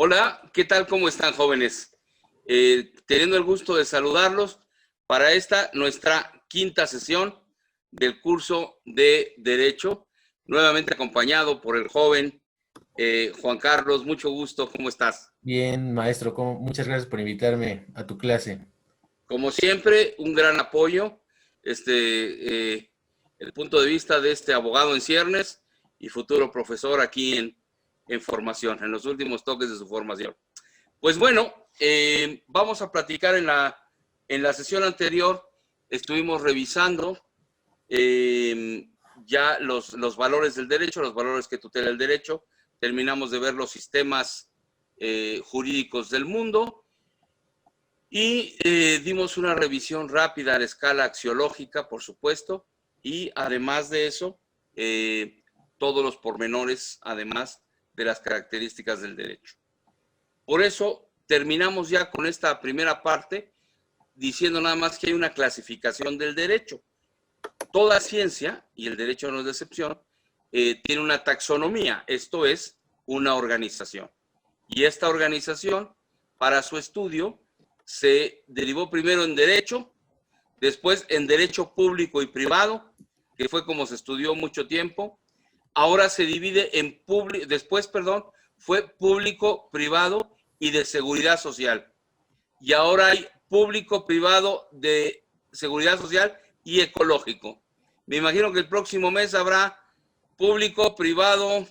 Hola, ¿qué tal? ¿Cómo están, jóvenes? Teniendo el gusto de saludarlos para esta nuestra quinta sesión del curso de Derecho, nuevamente acompañado por el joven Juan Carlos. Mucho gusto, ¿cómo estás? Bien, maestro, muchas gracias por invitarme a tu clase. Como siempre, un gran apoyo, el punto de vista de este abogado en ciernes y futuro profesor aquí en formación, en los últimos toques de su formación. Pues bueno, vamos a platicar en la sesión anterior. Estuvimos revisando ya los valores del derecho, los valores que tutela el derecho. Terminamos de ver los sistemas jurídicos del mundo y dimos una revisión rápida a la escala axiológica, por supuesto, y además de eso, todos los pormenores, además de las características del derecho. Por eso terminamos ya con esta primera parte diciendo nada más que hay una clasificación del derecho. Toda ciencia, y el derecho no es de excepción, tiene una taxonomía, esto es una organización. Y esta organización, para su estudio, se derivó primero en derecho, después en derecho público y privado, que fue como se estudió mucho tiempo. Ahora se divide en fue público, privado y de seguridad social. Y ahora hay público, privado, de seguridad social y ecológico. Me imagino que el próximo mes habrá público, privado,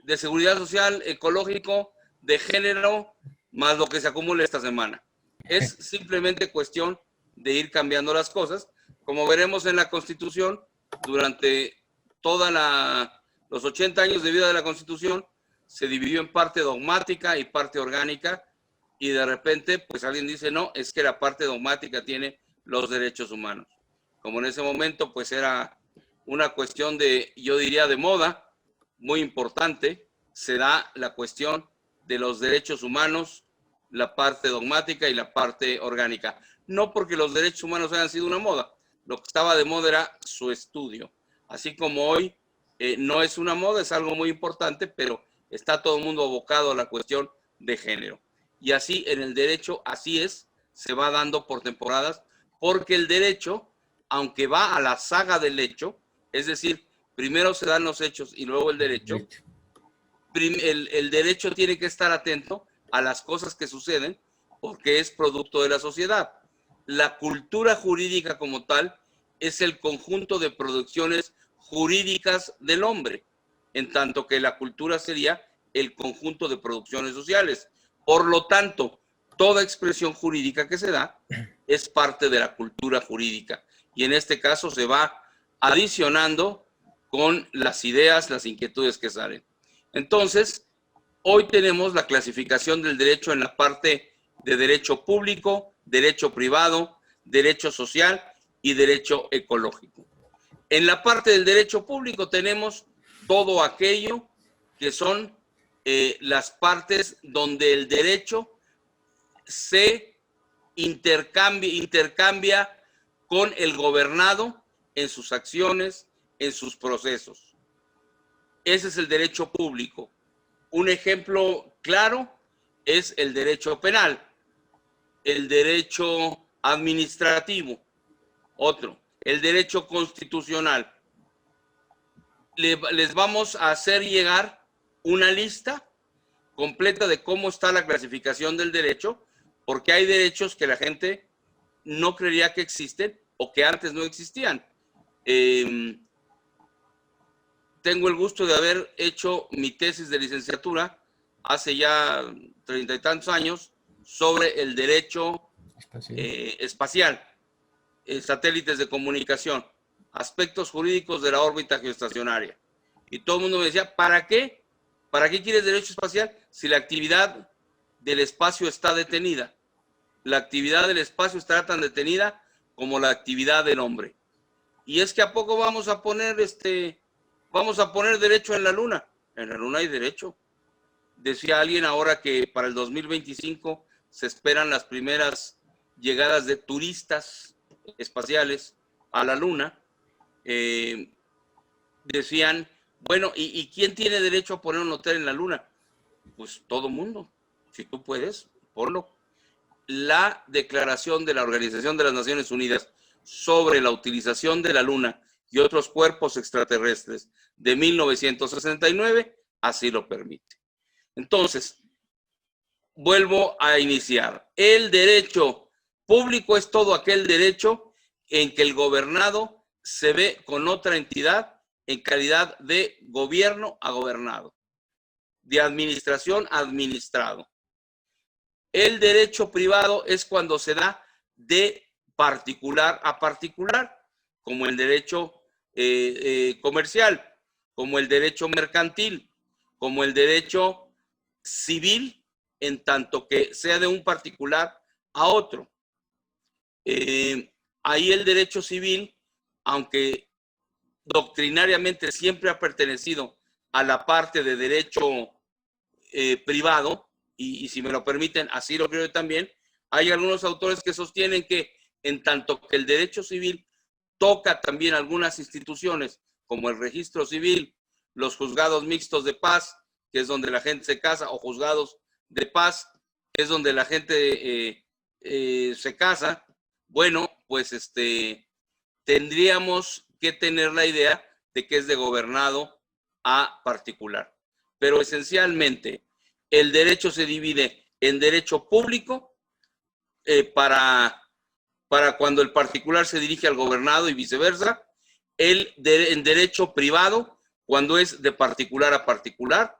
de seguridad social, ecológico, de género, más lo que se acumule esta semana. Es simplemente cuestión de ir cambiando las cosas. Como veremos en la Constitución, durante todos los 80 años de vida de la Constitución, se dividió en parte dogmática y parte orgánica, y de repente, pues alguien dice, no, es que la parte dogmática tiene los derechos humanos. Como en ese momento, pues era una cuestión de, yo diría, de moda, muy importante, se da la cuestión de los derechos humanos, la parte dogmática y la parte orgánica. No porque los derechos humanos hayan sido una moda, lo que estaba de moda era su estudio. Así como hoy no es una moda, es algo muy importante, pero está todo el mundo abocado a la cuestión de género. Y así en el derecho, así es, se va dando por temporadas, porque el derecho, aunque va a la saga del hecho, es decir, primero se dan los hechos y luego el derecho, Derecho. el derecho tiene que estar atento a las cosas que suceden porque es producto de la sociedad. La cultura jurídica como tal es el conjunto de producciones jurídicas del hombre, en tanto que la cultura sería el conjunto de producciones sociales. Por lo tanto, toda expresión jurídica que se da es parte de la cultura jurídica y en este caso se va adicionando con las ideas, las inquietudes que salen. Entonces, hoy tenemos la clasificación del derecho en la parte de derecho público, derecho privado, derecho social y derecho ecológico. En la parte del derecho público tenemos todo aquello que son las partes donde el derecho se intercambia con el gobernado en sus acciones, en sus procesos. Ese es el derecho público. Un ejemplo claro es el derecho penal, el derecho administrativo, otro, el derecho constitucional. Les vamos a hacer llegar una lista completa de cómo está la clasificación del derecho, porque hay derechos que la gente no creería que existen o que antes no existían. Tengo el gusto de haber hecho mi tesis de licenciatura hace ya 30 y tantos años sobre el derecho Espacial. espacial, satélites de comunicación, aspectos jurídicos de la órbita geoestacionaria. Y todo el mundo me decía, ¿para qué? ¿Para qué quieres derecho espacial si la actividad del espacio está detenida? La actividad del espacio estará tan detenida como la actividad del hombre. Y es que a poco vamos a poner derecho en la luna. En la luna hay derecho. Decía alguien ahora que para el 2025 se esperan las primeras llegadas de turistas espaciales a la luna. Eh, Decían, bueno, ¿y quién tiene derecho a poner un hotel en la luna? Pues todo mundo. Si tú puedes, ponlo. La Declaración de la Organización de las Naciones Unidas sobre la utilización de la Luna y otros cuerpos extraterrestres de 1969 así lo permite. Entonces, vuelvo a iniciar. El derecho público es todo aquel derecho en que el gobernado se ve con otra entidad en calidad de gobierno a gobernado, de administración a administrado. El derecho privado es cuando se da de particular a particular, como el derecho comercial, como el derecho mercantil, como el derecho civil, en tanto que sea de un particular a otro. Ahí el derecho civil, aunque doctrinariamente siempre ha pertenecido a la parte de derecho privado, y si me lo permiten, así lo creo yo también, hay algunos autores que sostienen que en tanto que el derecho civil toca también algunas instituciones, como el registro civil, los juzgados mixtos de paz, que es donde la gente se casa, o juzgados de paz, que es donde la gente se casa, bueno, pues tendríamos que tener la idea de que es de gobernado a particular. Pero esencialmente, el derecho se divide en derecho público para cuando el particular se dirige al gobernado y viceversa, en derecho privado cuando es de particular a particular,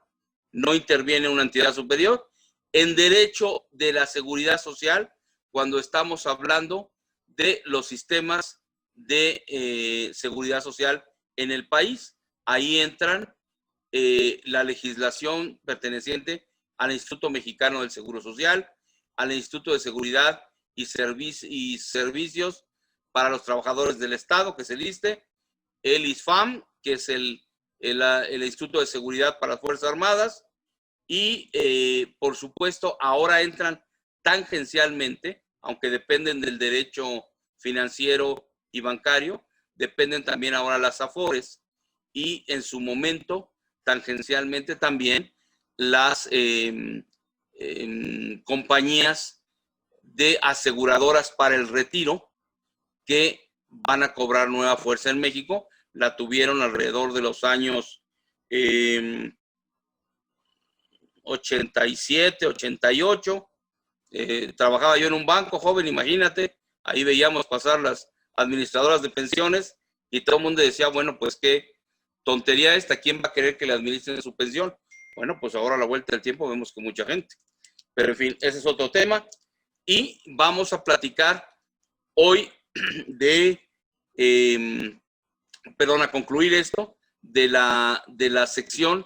no interviene una entidad superior, en derecho de la seguridad social cuando estamos hablando de los sistemas de seguridad social en el país. Ahí entran la legislación perteneciente al Instituto Mexicano del Seguro Social, al Instituto de Seguridad y Servicios para los Trabajadores del Estado, que es el ISSSTE, el ISFAM, que es el Instituto de Seguridad para las Fuerzas Armadas, y por supuesto ahora entran tangencialmente, aunque dependen del derecho financiero y bancario, dependen también ahora las AFORES, y en su momento tangencialmente también las compañías de aseguradoras para el retiro, que van a cobrar nueva fuerza en México. La tuvieron alrededor de los años 87, 88. Trabajaba yo en un banco, joven, imagínate, ahí veíamos pasar las administradoras de pensiones y todo el mundo decía, bueno, pues qué tontería esta, ¿quién va a querer que le administren su pensión? Bueno, pues ahora a la vuelta del tiempo vemos que mucha gente. Pero en fin, ese es otro tema. Y vamos a platicar hoy a concluir esto, de la sección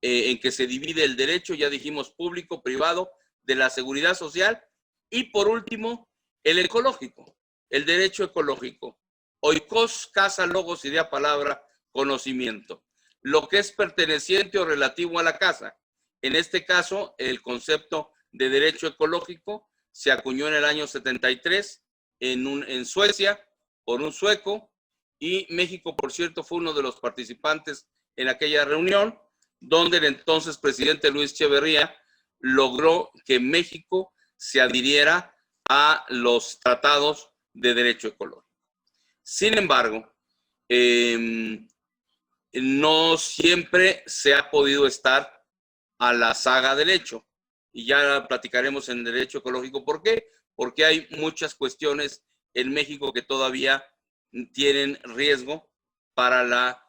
en que se divide el derecho, ya dijimos, público, privado, de la seguridad social, y por último, el ecológico, el derecho ecológico. Oikos, casa, logos, idea, palabra, conocimiento. Lo que es perteneciente o relativo a la casa. En este caso, el concepto de derecho ecológico se acuñó en el año 73 en Suecia por un sueco, y México, por cierto, fue uno de los participantes en aquella reunión, donde el entonces presidente Luis Echeverría logró que México se adhiriera a los tratados de derecho ecológico. Sin embargo, no siempre se ha podido estar a la saga del hecho, y ya platicaremos en derecho ecológico por qué, porque hay muchas cuestiones en México que todavía tienen riesgo para la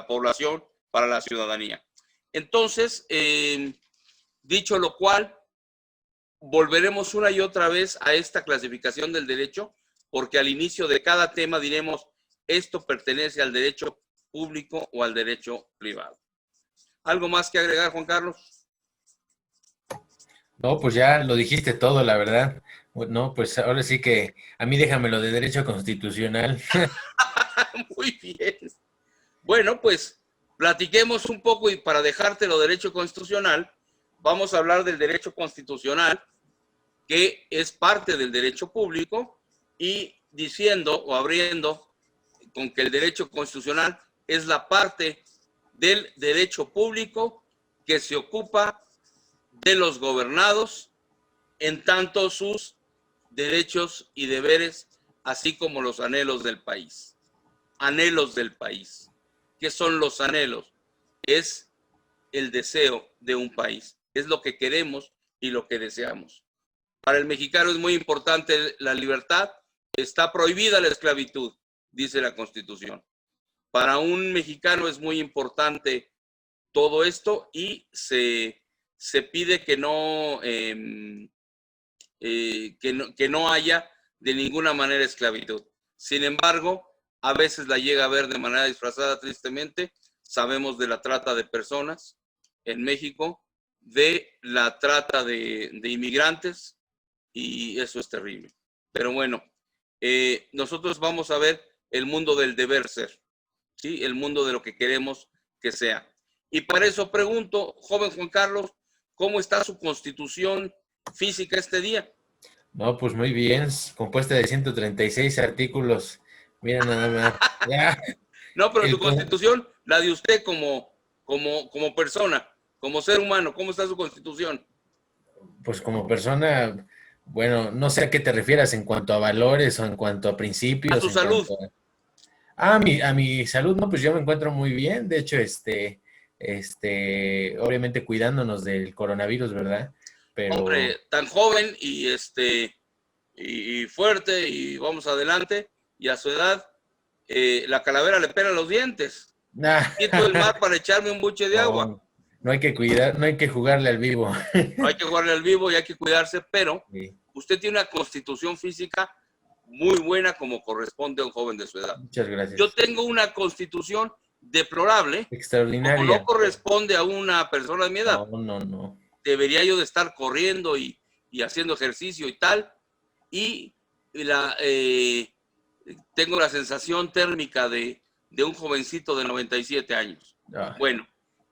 población, para la ciudadanía. Entonces, dicho lo cual, volveremos una y otra vez a esta clasificación del derecho, porque al inicio de cada tema diremos, esto pertenece al derecho público o al derecho privado. ¿Algo más que agregar, Juan Carlos? No, pues ya lo dijiste todo, la verdad. No, pues ahora sí que a mí déjamelo de derecho constitucional. Muy bien. Bueno, pues platiquemos un poco, y para dejártelo derecho constitucional, vamos a hablar del derecho constitucional, que es parte del derecho público, y diciendo o abriendo con que el derecho constitucional es la parte del derecho público que se ocupa de los gobernados, en tanto sus derechos y deberes, así como los anhelos del país. Anhelos del país. ¿Qué son los anhelos? Es el deseo de un país. Es lo que queremos y lo que deseamos. Para el mexicano es muy importante la libertad. Está prohibida la esclavitud, dice la Constitución. Para un mexicano es muy importante todo esto y se pide que no haya de ninguna manera esclavitud. Sin embargo, a veces la llega a ver de manera disfrazada, tristemente. Sabemos de la trata de personas en México, de la trata de inmigrantes, y eso es terrible. Pero bueno, nosotros vamos a ver el mundo del deber ser, ¿sí? El mundo de lo que queremos que sea. Y para eso pregunto, joven Juan Carlos, ¿cómo está su constitución física este día? No, pues muy bien, compuesta de 136 artículos. Mira nada más. Ya, No, pero su el, constitución, la de usted como persona, como ser humano, ¿cómo está su constitución? pues como persona, bueno, no sé a qué te refieras en cuanto a valores o en cuanto a A principios, su en salud. cuanto a mi salud, no, pues yo me encuentro muy bien. De hecho, obviamente cuidándonos del coronavirus, ¿verdad? Pero, Hombre, tan joven y fuerte y vamos adelante, y a su edad, la calavera le pela los dientes. Quito el mar para echarme un buche de agua. no, no hay que cuidar, no hay que jugarle al vivo. No hay que jugarle al vivo y hay que cuidarse, pero Sí, usted tiene una constitución física muy buena como corresponde a un joven de su edad. muchas Yo gracias. tengo una constitución deplorable, como no Extraordinaria. corresponde a una persona de mi edad. No, no, no. Debería yo de estar corriendo y haciendo ejercicio y tal, y tengo la sensación térmica de un jovencito de 97 años. Ah, Bueno,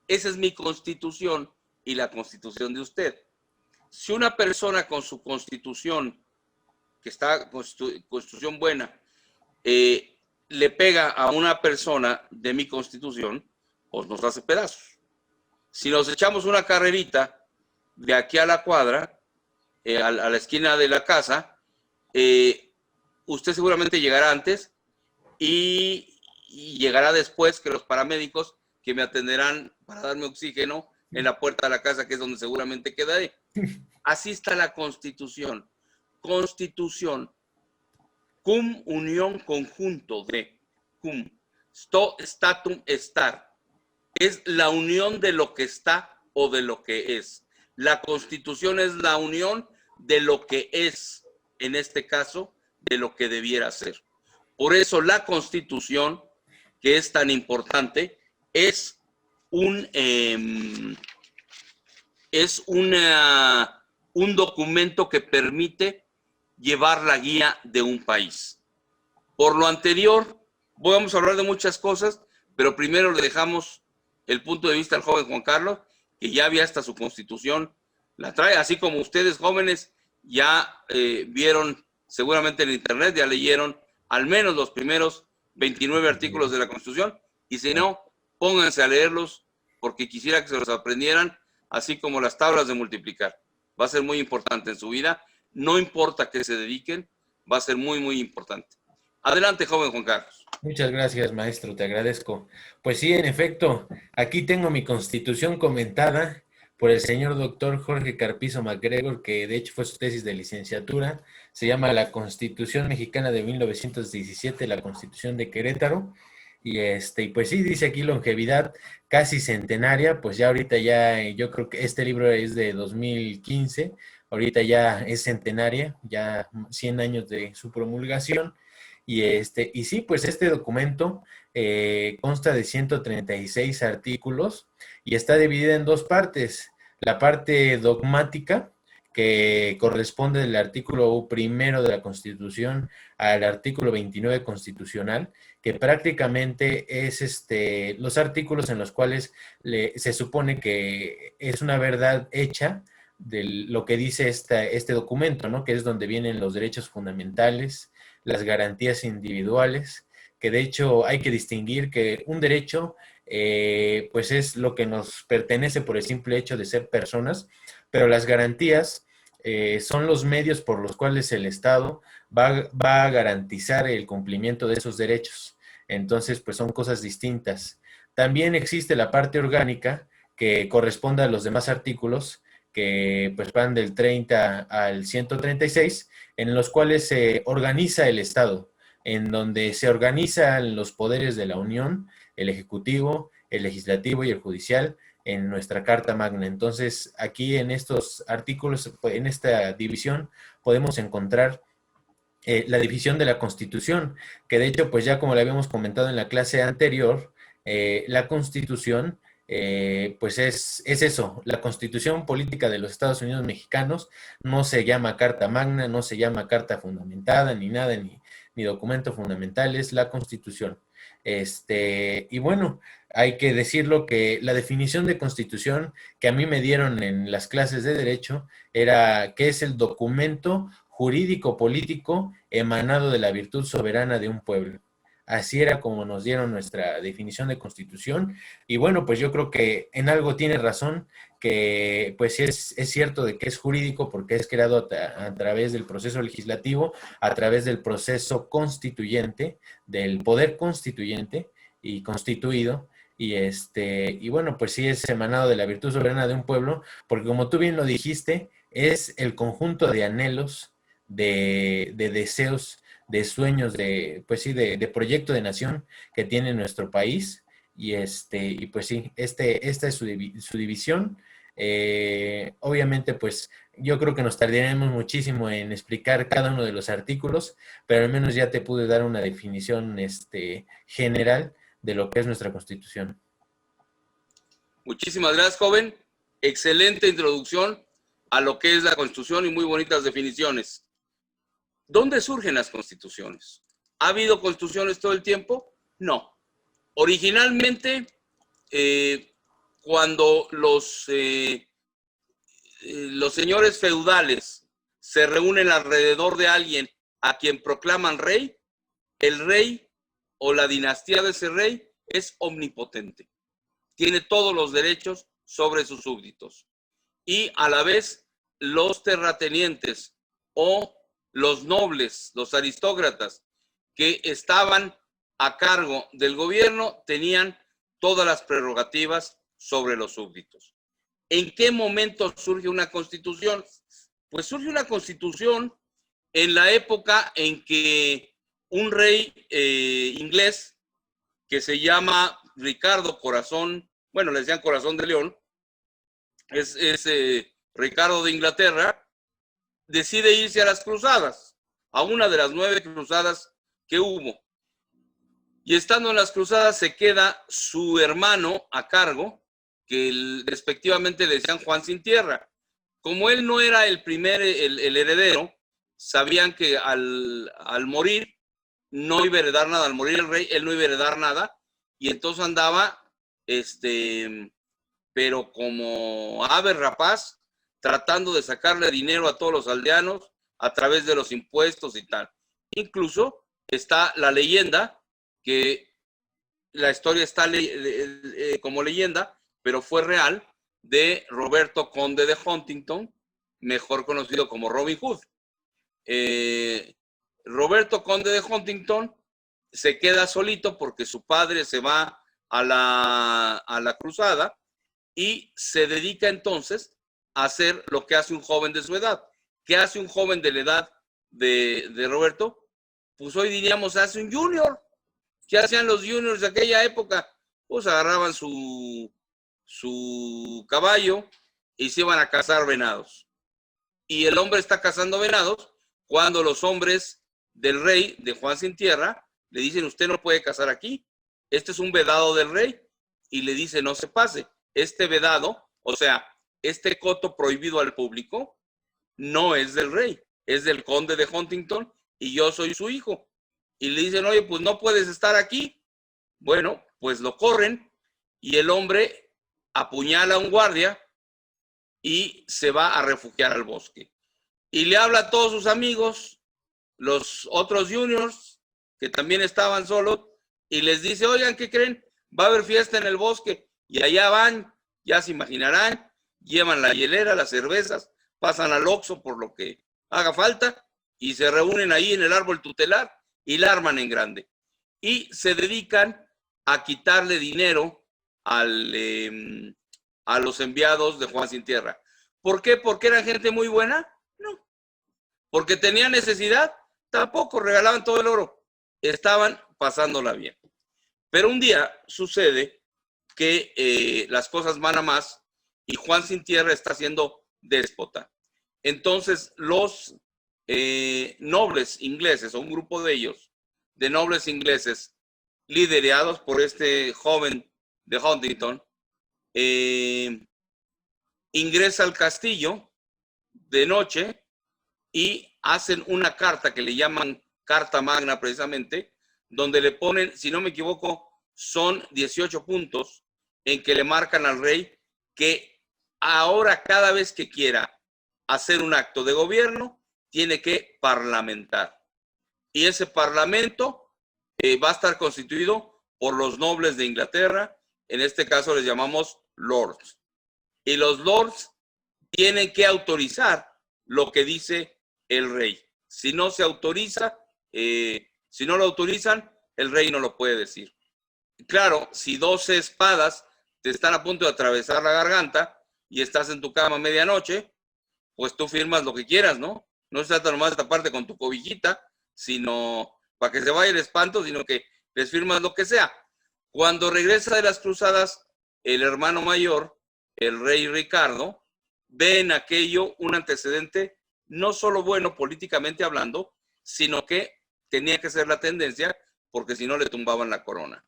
esa es mi constitución y la constitución de usted. Si una persona con su constitución, que está constitución buena, le pega a una persona de mi constitución, pues nos hace pedazos. Si nos echamos una carrerita de aquí a la cuadra, a la esquina de la casa, usted seguramente llegará antes y llegará después que los paramédicos que me atenderán para darme oxígeno en la puerta de la casa, que es donde seguramente quedaré. Así está la Constitución. Constitución, cum unión conjunto de, cum, sto statum estar. Es la unión de lo que está o de lo que es. La Constitución es la unión de lo que es, en este caso, de lo que debiera ser. Por eso la Constitución, que es tan importante, es un documento que permite llevar la guía de un país. Por lo anterior, vamos a hablar de muchas cosas, pero primero le dejamos el punto de vista al joven Juan Carlos, que ya había hasta su constitución, la trae, así como ustedes jóvenes ya vieron seguramente en internet, ya leyeron al menos los primeros 29 artículos de la Constitución, y si no, pónganse a leerlos, porque quisiera que se los aprendieran, así como las tablas de multiplicar. Va a ser muy importante en su vida, no importa qué se dediquen, va a ser muy, muy importante. Adelante, joven Juan Carlos. muchas gracias, maestro, te agradezco. Pues sí, en efecto, aquí tengo mi constitución comentada por el señor doctor Jorge Carpizo MacGregor, que de hecho fue su tesis de licenciatura. Se llama La Constitución Mexicana de 1917, la Constitución de Querétaro. Y pues sí, dice aquí longevidad casi centenaria, pues ya ahorita ya, yo creo que este libro es de 2015, ahorita ya es centenaria, ya 100 años de su promulgación. Y sí, pues este documento consta de 136 artículos y está dividida en dos partes. La parte dogmática, que corresponde del artículo primero de la Constitución al artículo 29 constitucional, que prácticamente es los artículos en los cuales se supone que es una verdad hecha de lo que dice este documento, ¿no? Que es donde vienen los derechos fundamentales, las garantías individuales, que de hecho hay que distinguir que un derecho pues es lo que nos pertenece por el simple hecho de ser personas, pero las garantías son los medios por los cuales el Estado va a garantizar el cumplimiento de esos derechos. Entonces, pues son cosas distintas. También existe la parte orgánica que corresponde a los demás artículos que pues van del 30 al 136, en los cuales se organiza el Estado, en donde se organizan los poderes de la Unión, el Ejecutivo, el Legislativo y el Judicial, en nuestra Carta Magna. Entonces, aquí en estos artículos, en esta división, podemos encontrar la división de la Constitución, que de hecho, pues ya como le habíamos comentado en la clase anterior, la Constitución, pues es eso, la Constitución Política de los Estados Unidos Mexicanos no se llama Carta Magna, no se llama Carta Fundamentada, ni nada, ni documento fundamental, es la Constitución. Y bueno, hay que decirlo que la definición de Constitución que a mí me dieron en las clases de Derecho era que es el documento jurídico político emanado de la virtud soberana de un pueblo. Así era como nos dieron nuestra definición de Constitución. Y bueno, pues yo creo que en algo tiene razón, que pues es cierto de que es jurídico porque es creado a través del proceso legislativo, a través del proceso constituyente, del poder constituyente y constituido. Y bueno, pues sí es emanado de la virtud soberana de un pueblo, porque como tú bien lo dijiste, es el conjunto de anhelos, de deseos, de sueños, pues sí, de proyecto de nación que tiene nuestro país. Y pues sí, esta es su división. Obviamente, pues yo creo que nos tardaremos muchísimo en explicar cada uno de los artículos, pero al menos ya te pude dar una definición general de lo que es nuestra Constitución. Muchísimas gracias, joven. Excelente introducción a lo que es la Constitución y muy bonitas definiciones. ¿Dónde surgen las constituciones? ¿Ha habido constituciones todo el tiempo? No. Originalmente, cuando los señores feudales se reúnen alrededor de alguien a quien proclaman rey, el rey o la dinastía de ese rey es omnipotente. Tiene todos los derechos sobre sus súbditos. Y a la vez, los terratenientes o los nobles, los aristócratas que estaban a cargo del gobierno tenían todas las prerrogativas sobre los súbditos. ¿En qué momento surge una constitución? Pues surge una constitución en la época en que un rey inglés que se llama Ricardo Corazón, bueno, le decían Corazón de León, es Ricardo de Inglaterra, decide irse a las cruzadas, a una de las 9 cruzadas que hubo. Y estando en las cruzadas se queda su hermano a cargo, que respectivamente le decían Juan Sin Tierra. Como él no era el heredero, sabían que al morir no iba a heredar nada, al morir el rey, él no iba a heredar nada, y entonces andaba, pero como ave rapaz, tratando de sacarle dinero a todos los aldeanos a través de los impuestos y tal. Incluso está la leyenda, que la historia está como leyenda, pero fue real, de Roberto Conde de Huntington, mejor conocido como Robin Hood. Roberto Conde de Huntington se queda solito porque su padre se va a la cruzada y se dedica entonces a hacer lo que hace un joven de su edad. ¿Qué hace un joven de la edad de Roberto? Pues hoy diríamos, hace un junior. ¿Qué hacían los juniors de aquella época? Pues agarraban su caballo y se iban a cazar venados. Y el hombre está cazando venados cuando los hombres del rey, de Juan Sin Tierra, le dicen, usted no puede cazar aquí. Este es un vedado del rey. Y le dice, no se pase. Este vedado, o sea, este coto prohibido al público, no es del rey, es del conde de Huntington y yo soy su hijo. Y le dicen, oye, pues no puedes estar aquí. Bueno, pues lo corren y el hombre apuñala a un guardia y se va a refugiar al bosque. Y le habla a todos sus amigos, los otros juniors, que también estaban solos, y les dice, oigan, ¿qué creen? Va a haber fiesta en el bosque. Y allá van, ya se imaginarán, llevan la hielera, las cervezas, pasan al Oxxo por lo que haga falta y se reúnen ahí en el árbol tutelar y la arman en grande. Y se dedican a quitarle dinero a los enviados de Juan Sin Tierra. ¿Por qué? ¿Porque eran gente muy buena? No. ¿Porque tenían necesidad? Tampoco, regalaban todo el oro. Estaban pasándola bien. Pero un día sucede que las cosas van a más y Juan Sin Tierra está siendo déspota. Entonces los nobles ingleses, o un grupo de ellos, de nobles ingleses, liderados por este joven de Huntington, ingresa al castillo de noche y hacen una carta que le llaman Carta Magna precisamente, donde le ponen, si no me equivoco, son 18 puntos en que le marcan al rey que ahora cada vez que quiera hacer un acto de gobierno, tiene que parlamentar. Y ese parlamento va a estar constituido por los nobles de Inglaterra, en este caso les llamamos lords. Y los lords tienen que autorizar lo que dice el rey. Si no se autoriza, si no lo autorizan, el rey no lo puede decir. Claro, si 12 espadas te están a punto de atravesar la garganta y estás en tu cama a medianoche, pues tú firmas lo que quieras, ¿no? No se trata nomás de taparte con tu cobijita, sino para que se vaya el espanto, sino que les firmas lo que sea. Cuando regresa de las cruzadas, el hermano mayor, el rey Ricardo, ve en aquello un antecedente no solo bueno políticamente hablando, sino que tenía que ser la tendencia, porque si no le tumbaban la corona.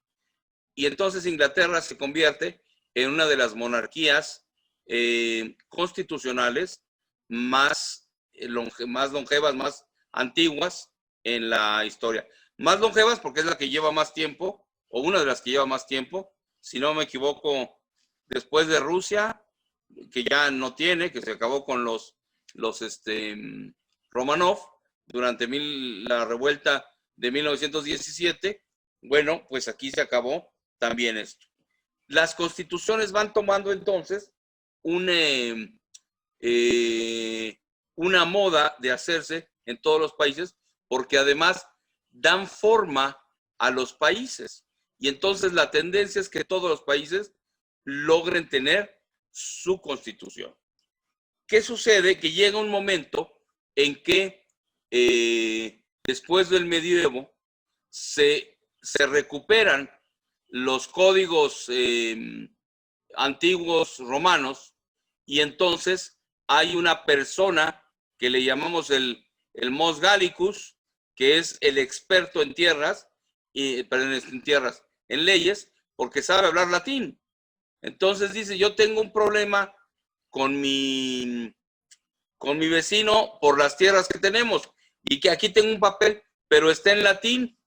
Y entonces Inglaterra se convierte en una de las monarquías constitucionales más longevas, más antiguas en la historia. Más longevas porque es la que lleva más tiempo, o una de las que lleva más tiempo, si no me equivoco, después de Rusia, que ya no tiene, que se acabó con los Romanov durante la revuelta de 1917. Bueno, pues aquí se acabó también esto. Las constituciones van tomando entonces una moda de hacerse en todos los países, porque además dan forma a los países. Y entonces la tendencia es que todos los países logren tener su constitución. ¿Qué sucede? Que llega un momento en que después del medievo se recuperan los códigos antiguos romanos y entonces hay una persona que le llamamos el Mos Gallicus, que es el experto en tierras, en leyes, porque sabe hablar latín. Entonces dice, yo tengo un problema con mi vecino por las tierras que tenemos y que aquí tengo un papel, pero está en latín.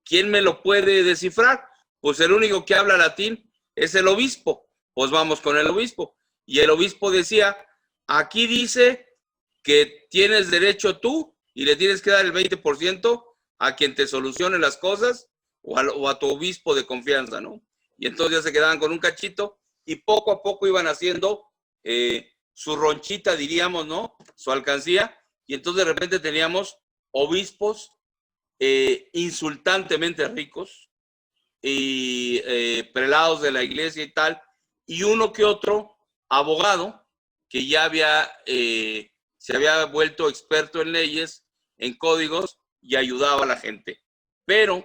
¿Quién me lo puede descifrar? Pues el único que habla latín es el obispo. Pues vamos con el obispo. Y el obispo decía, aquí dice que tienes derecho tú y le tienes que dar el 20% a quien te solucione las cosas o a tu obispo de confianza, ¿no? Y entonces ya se quedaban con un cachito y poco a poco iban haciendo su ronchita, diríamos, ¿no? Su alcancía. Y entonces de repente teníamos obispos insultantemente ricos y prelados de la iglesia y tal, y uno que otro abogado que ya se había vuelto experto en leyes, en códigos y ayudaba a la gente. Pero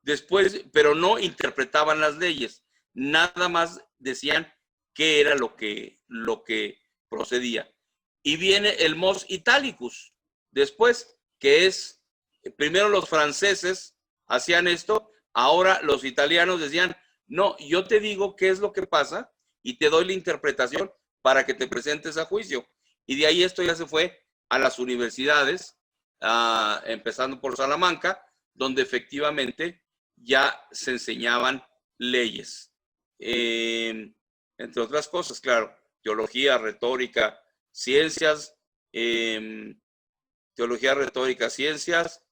después, pero no interpretaban las leyes, nada más decían qué era lo que procedía. Y viene el Mos Italicus después, que es, primero los franceses hacían esto, ahora los italianos decían, no, yo te digo qué es lo que pasa y te doy la interpretación para que te presentes a juicio. Y de ahí esto ya se fue a las universidades, empezando por Salamanca, donde efectivamente ya se enseñaban leyes. Entre otras cosas, claro, teología, retórica, ciencias, teología, retórica, ciencias,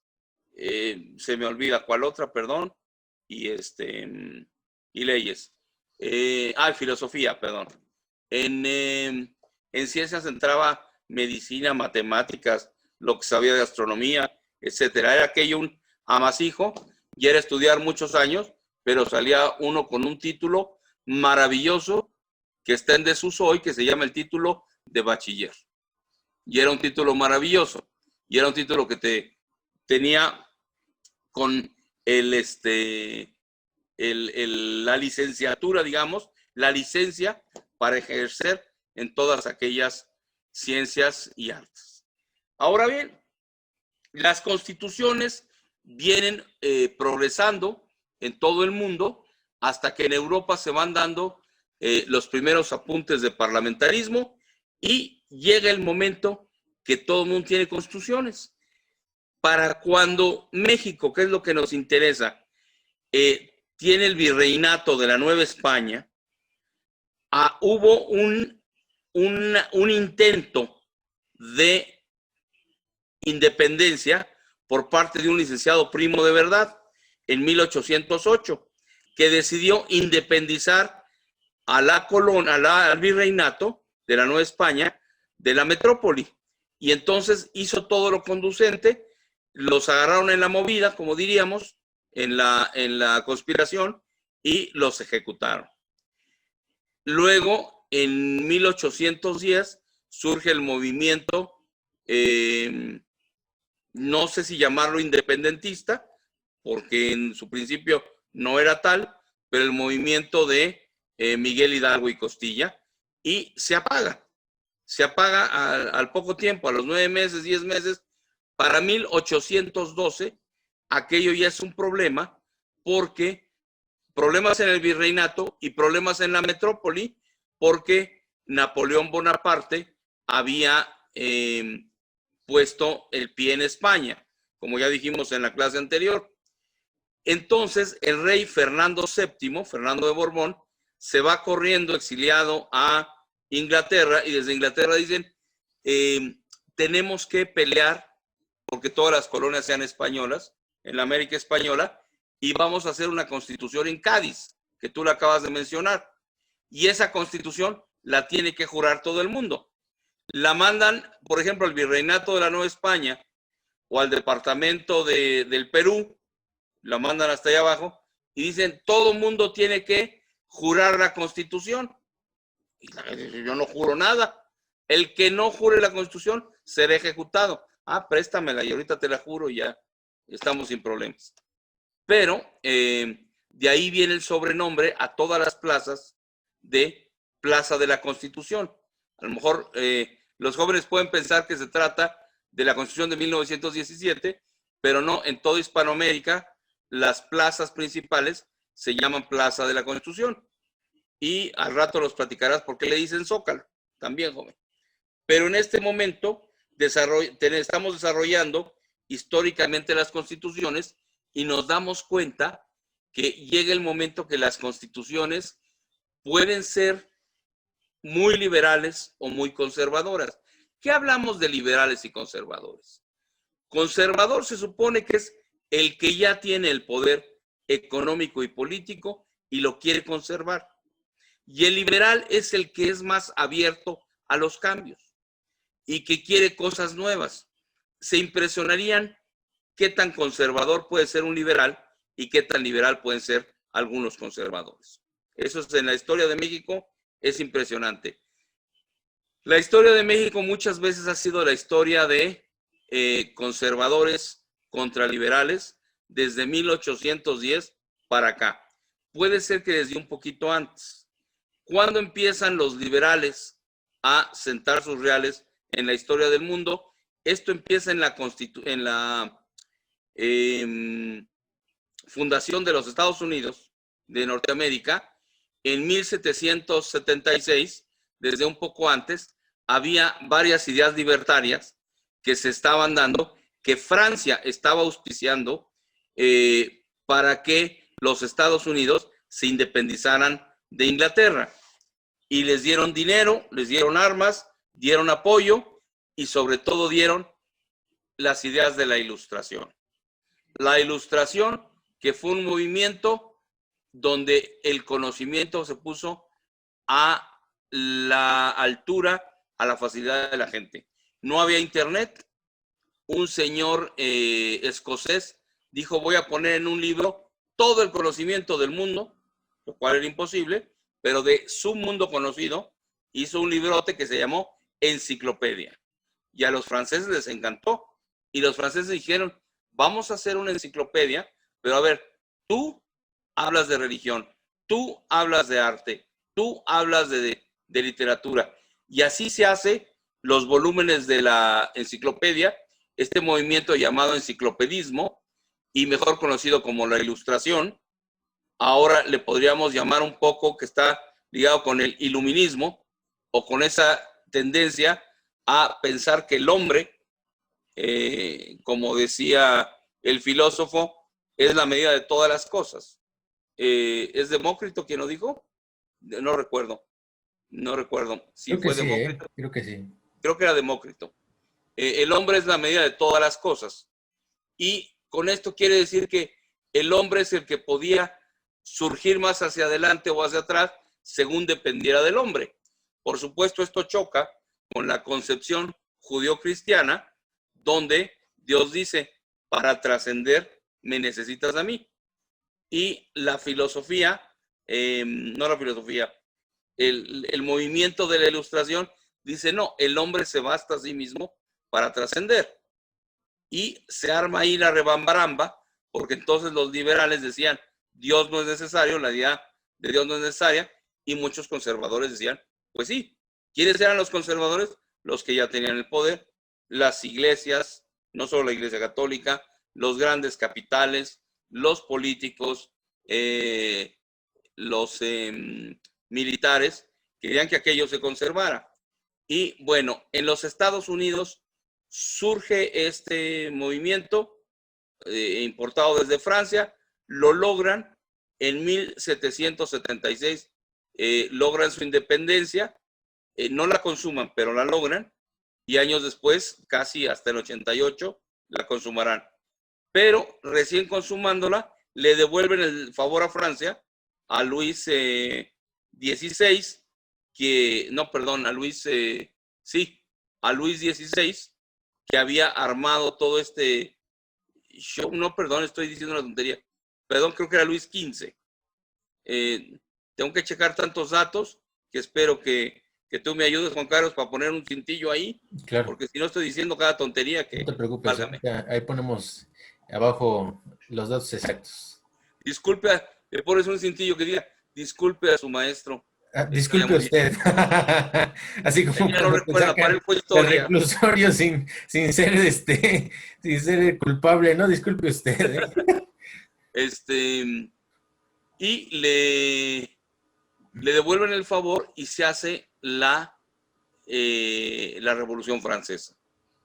se me olvida cuál otra, perdón, y leyes. Filosofía, perdón. En ciencias entraba medicina, matemáticas, lo que sabía de astronomía, etcétera. Era aquello un amasijo y era estudiar muchos años, pero salía uno con un título maravilloso que está en desuso hoy, que se llama el título de bachiller. Y era un título maravilloso. Y era un título que te tenía con la licenciatura, digamos, la licencia para ejercer en todas aquellas ciencias y artes. Ahora bien, las constituciones vienen progresando en todo el mundo hasta que en Europa se van dando los primeros apuntes de parlamentarismo y llega el momento que todo el mundo tiene constituciones. Para cuando México, que es lo que nos interesa, tiene el virreinato de la Nueva España, hubo un intento de independencia por parte de un licenciado Primo de Verdad en 1808, que decidió independizar a la colonia, al virreinato de la Nueva España de la metrópoli. Y entonces hizo todo lo conducente, los agarraron en la movida, como diríamos, en la conspiración, y los ejecutaron. Luego, en 1810, surge el movimiento, no sé si llamarlo independentista, porque en su principio no era tal, pero el movimiento de Miguel Hidalgo y Costilla, y se apaga al poco tiempo, a los 9 meses, 10 meses. Para 1812, aquello ya es un problema, porque problemas en el virreinato y problemas en la metrópoli, porque Napoleón Bonaparte había puesto el pie en España, como ya dijimos en la clase anterior. Entonces, el rey Fernando VII, Fernando de Borbón, se va corriendo exiliado a Inglaterra, y desde Inglaterra dicen, tenemos que pelear porque todas las colonias sean españolas, en la América española, y vamos a hacer una constitución en Cádiz, que tú la acabas de mencionar. Y esa constitución la tiene que jurar todo el mundo. La mandan, por ejemplo, al virreinato de la Nueva España o al departamento del Perú, la mandan hasta allá abajo y dicen, todo el mundo tiene que jurar la constitución. Y la gente dice, yo no juro nada. El que no jure la constitución será ejecutado. Préstamela y ahorita te la juro y ya estamos sin problemas. Pero de ahí viene el sobrenombre a todas las plazas de Plaza de la Constitución. A lo mejor los jóvenes pueden pensar que se trata de la Constitución de 1917, pero no, en toda Hispanoamérica las plazas principales se llaman Plaza de la Constitución. Y al rato los platicarás por qué le dicen Zócalo, también, joven. Pero en este momento estamos desarrollando históricamente las constituciones y nos damos cuenta que llega el momento que las constituciones pueden ser muy liberales o muy conservadoras. ¿Qué hablamos de liberales y conservadores? Conservador se supone que es el que ya tiene el poder económico y político y lo quiere conservar. Y el liberal es el que es más abierto a los cambios y que quiere cosas nuevas. Se impresionarían qué tan conservador puede ser un liberal y qué tan liberal pueden ser algunos conservadores. Eso es en la historia de México, es impresionante. La historia de México muchas veces ha sido la historia de conservadores contra liberales desde 1810 para acá. Puede ser que desde un poquito antes. ¿Cuándo empiezan los liberales a sentar sus reales en la historia del mundo? Esto empieza en la fundación de los Estados Unidos de Norteamérica en 1776. Desde un poco antes había varias ideas libertarias que se estaban dando, que Francia estaba auspiciando para que los Estados Unidos se independizaran de Inglaterra. Y les dieron dinero, les dieron armas, dieron apoyo y sobre todo dieron las ideas de la Ilustración. La Ilustración, que fue un movimiento donde el conocimiento se puso a la altura a la facilidad de la gente. No había internet. Un señor escocés dijo, voy a poner en un libro todo el conocimiento del mundo, lo cual era imposible, pero de su mundo conocido, hizo un librote que se llamó Enciclopedia. Y a los franceses les encantó. Y los franceses dijeron, vamos a hacer una enciclopedia, pero a ver, tú hablas de religión, tú hablas de arte, tú hablas de literatura. Y así se hace los volúmenes de la enciclopedia, este movimiento llamado enciclopedismo, y mejor conocido como la ilustración. Ahora le podríamos llamar un poco que está ligado con el iluminismo o con esa tendencia a pensar que el hombre, como decía el filósofo, es la medida de todas las cosas. ¿Es Demócrito quien lo dijo? No recuerdo si Creo que fue sí, Demócrito. creo que sí. Creo que era Demócrito. El hombre es la medida de todas las cosas. Y con esto quiere decir que el hombre es el que podía surgir más hacia adelante o hacia atrás según dependiera del hombre. Por supuesto, esto choca con la concepción judío-cristiana, donde Dios dice, para trascender me necesitas a mí. Y la filosofía, no la filosofía, el movimiento de la ilustración dice, no, el hombre se basta a sí mismo para trascender. Y se arma ahí la rebambaramba, porque entonces los liberales decían, Dios no es necesario, la idea de Dios no es necesaria, y muchos conservadores decían, pues sí, ¿quiénes eran los conservadores? Los que ya tenían el poder, las iglesias, no solo la iglesia católica, los grandes capitales, los políticos, los militares, querían que aquello se conservara. Y bueno, en los Estados Unidos surge este movimiento importado desde Francia, lo logran en 1776, logran su independencia, no la consuman, pero la logran, y años después, casi hasta el 88, la consumarán. Pero recién consumándola, le devuelven el favor a Francia, a Luis XVI, a Luis XVI, que había armado todo este show. No, perdón, estoy diciendo una tontería. Perdón, creo que era Luis XV. Tengo que checar tantos datos que espero que tú me ayudes, Juan Carlos, para poner un cintillo ahí, Claro. porque si no estoy diciendo cada tontería que... No te preocupes, ahí ponemos abajo los datos exactos. Disculpe, le pones un cintillo que diga, disculpe a su maestro. Disculpe usted. Así como ya no recuerda, para él fue historia. El reclusorio sin ser sin ser culpable, ¿no? Disculpe usted. Y le devuelven el favor y se hace la Revolución Francesa,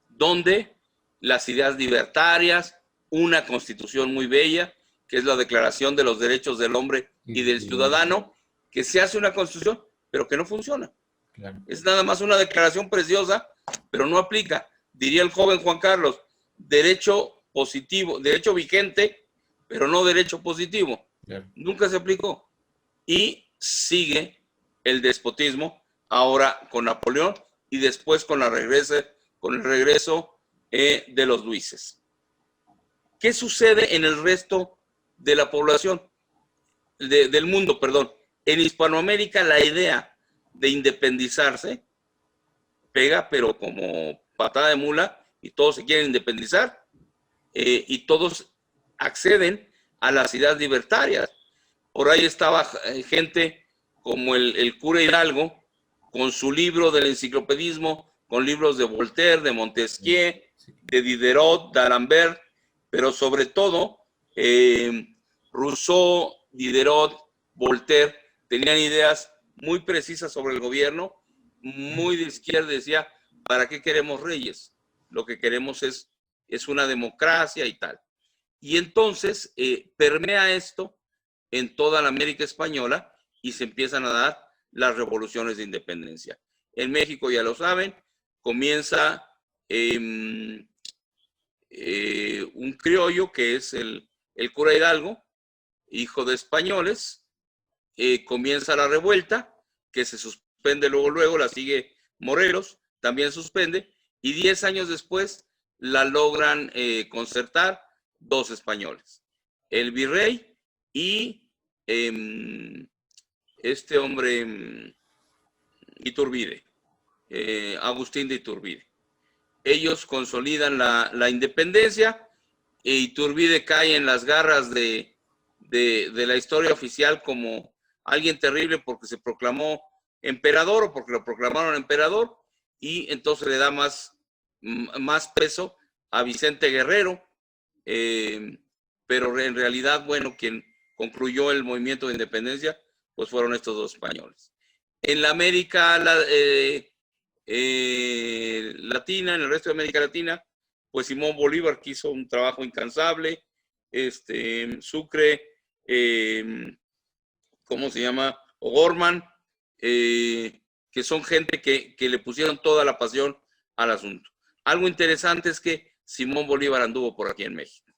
donde las ideas libertarias, una constitución muy bella, que es la Declaración de los Derechos del Hombre y del Ciudadano, que se hace una constitución, pero que no funciona. Claro. Es nada más una declaración preciosa, pero no aplica. Diría el joven Juan Carlos, derecho positivo, derecho vigente, pero no derecho positivo. Claro. Nunca se aplicó. Y sigue el despotismo, ahora con Napoleón y después con el regreso de los Luises. ¿Qué sucede en el resto de la población, del mundo, perdón? En Hispanoamérica la idea de independizarse pega, pero como patada de mula, y todos se quieren independizar, y todos acceden a las ideas libertarias. Por ahí estaba gente como el cura Hidalgo, con su libro del enciclopedismo, con libros de Voltaire, de Montesquieu, de Diderot, de D'Alembert, pero sobre todo Rousseau, Diderot, Voltaire tenían ideas muy precisas sobre el gobierno, muy de izquierda. Decía, ¿para qué queremos reyes? Lo que queremos es una democracia y tal. Y entonces permea esto en toda la América Española y se empiezan a dar las revoluciones de independencia. En México, ya lo saben, comienza un criollo que es el cura Hidalgo, hijo de españoles. Comienza la revuelta que se suspende luego, la sigue Morelos, también suspende, y 10 años después la logran concertar dos españoles, el virrey y este hombre Iturbide, Agustín de Iturbide. Ellos consolidan la independencia e Iturbide cae en las garras de la historia oficial como alguien terrible porque se proclamó emperador o porque lo proclamaron emperador, y entonces le da más peso a Vicente Guerrero, pero en realidad, bueno, quien concluyó el movimiento de independencia pues fueron estos dos españoles. En la América Latina, en el resto de América Latina, pues Simón Bolívar, que hizo un trabajo incansable, Sucre, ¿cómo se llama? O'Gorman, que son gente que le pusieron toda la pasión al asunto. Algo interesante es que Simón Bolívar anduvo por aquí en México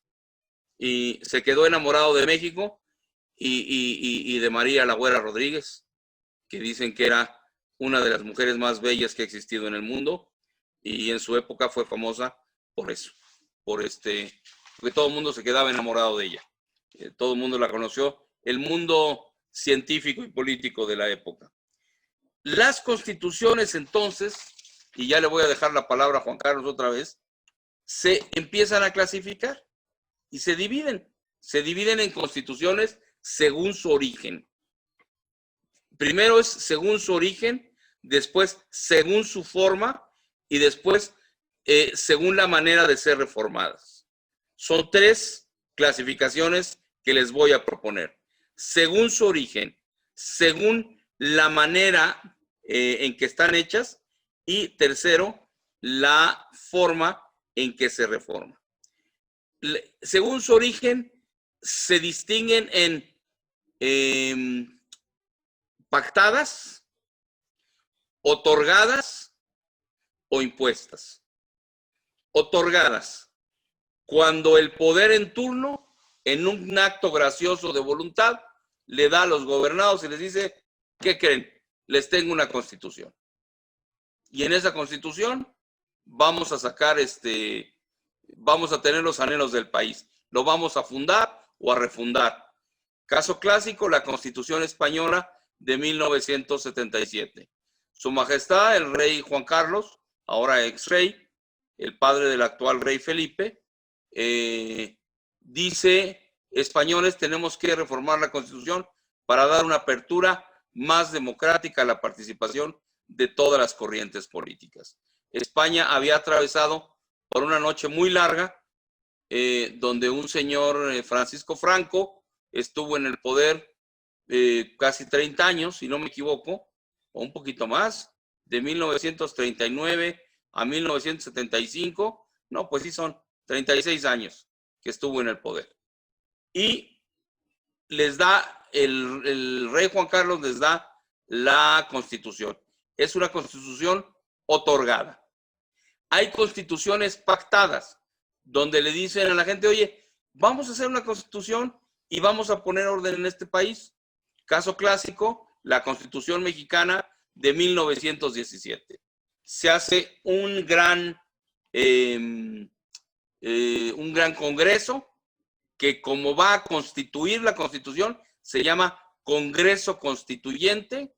y se quedó enamorado de México y de María la Güera Rodríguez, que dicen que era una de las mujeres más bellas que ha existido en el mundo, y en su época fue famosa por eso, porque todo el mundo se quedaba enamorado de ella. Todo el mundo la conoció, el mundo científico y político de la época. Las constituciones entonces, y ya le voy a dejar la palabra a Juan Carlos otra vez, se empiezan a clasificar y se dividen en constituciones según su origen. Primero es según su origen, después según su forma y después según la manera de ser reformadas. Son tres clasificaciones que les voy a proponer. Según su origen, según la manera en que están hechas, y tercero, la forma en que se reforma. Según su origen, se distinguen en pactadas, otorgadas o impuestas. Otorgadas, cuando el poder en turno, en un acto gracioso de voluntad, le da a los gobernados y les dice, ¿qué creen? Les tengo una constitución. Y en esa constitución vamos a sacar vamos a tener los anhelos del país. Lo vamos a fundar o a refundar. Caso clásico, la Constitución Española de 1977. Su Majestad, el rey Juan Carlos, ahora ex rey, el padre del actual rey Felipe, dice, españoles, tenemos que reformar la Constitución para dar una apertura más democrática a la participación de todas las corrientes políticas. España había atravesado por una noche muy larga, donde un señor, Francisco Franco, estuvo en el poder casi 30 años, si no me equivoco, o un poquito más, de 1939 a 1975, no, pues sí son 36 años que estuvo en el poder. Y les da, el rey Juan Carlos les da la Constitución. Es una Constitución otorgada. Hay constituciones pactadas, donde le dicen a la gente, oye, vamos a hacer una Constitución y vamos a poner orden en este país. Caso clásico, la Constitución mexicana de 1917. Se hace un gran congreso que, como va a constituir la Constitución, se llama Congreso Constituyente.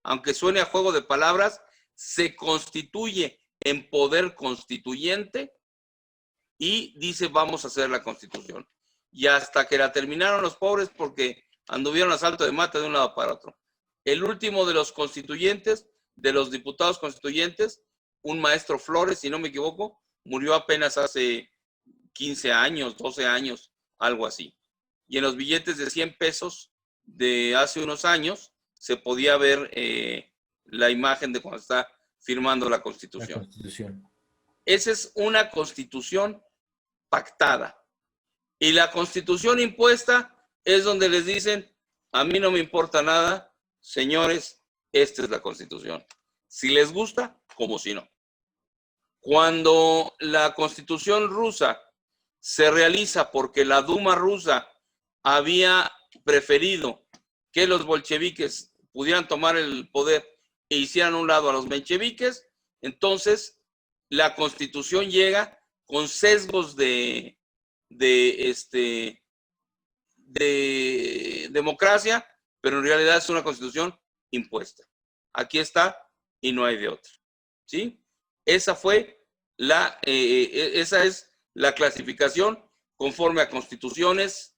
Aunque suene a juego de palabras, se constituye en poder constituyente y dice, vamos a hacer la Constitución. Y hasta que la terminaron los pobres, porque anduvieron a salto de mata de un lado para otro. El último de los constituyentes, de los diputados constituyentes, un maestro Flores, si no me equivoco, murió apenas hace 15 años, 12 años, algo así. Y en los billetes de 100 pesos de hace unos años se podía ver la imagen de cuando está firmando la Constitución. Esa es una Constitución pactada. Y la Constitución impuesta es donde les dicen, a mí no me importa nada, señores, esta es la Constitución. Si les gusta, como si no. Cuando la Constitución rusa se realiza porque la Duma rusa había preferido que los bolcheviques pudieran tomar el poder e hicieran a un lado a los mencheviques, entonces la Constitución llega con sesgos de democracia, pero en realidad es una Constitución impuesta. Aquí está y no hay de otra. ¿Sí? Esa es la clasificación conforme a constituciones,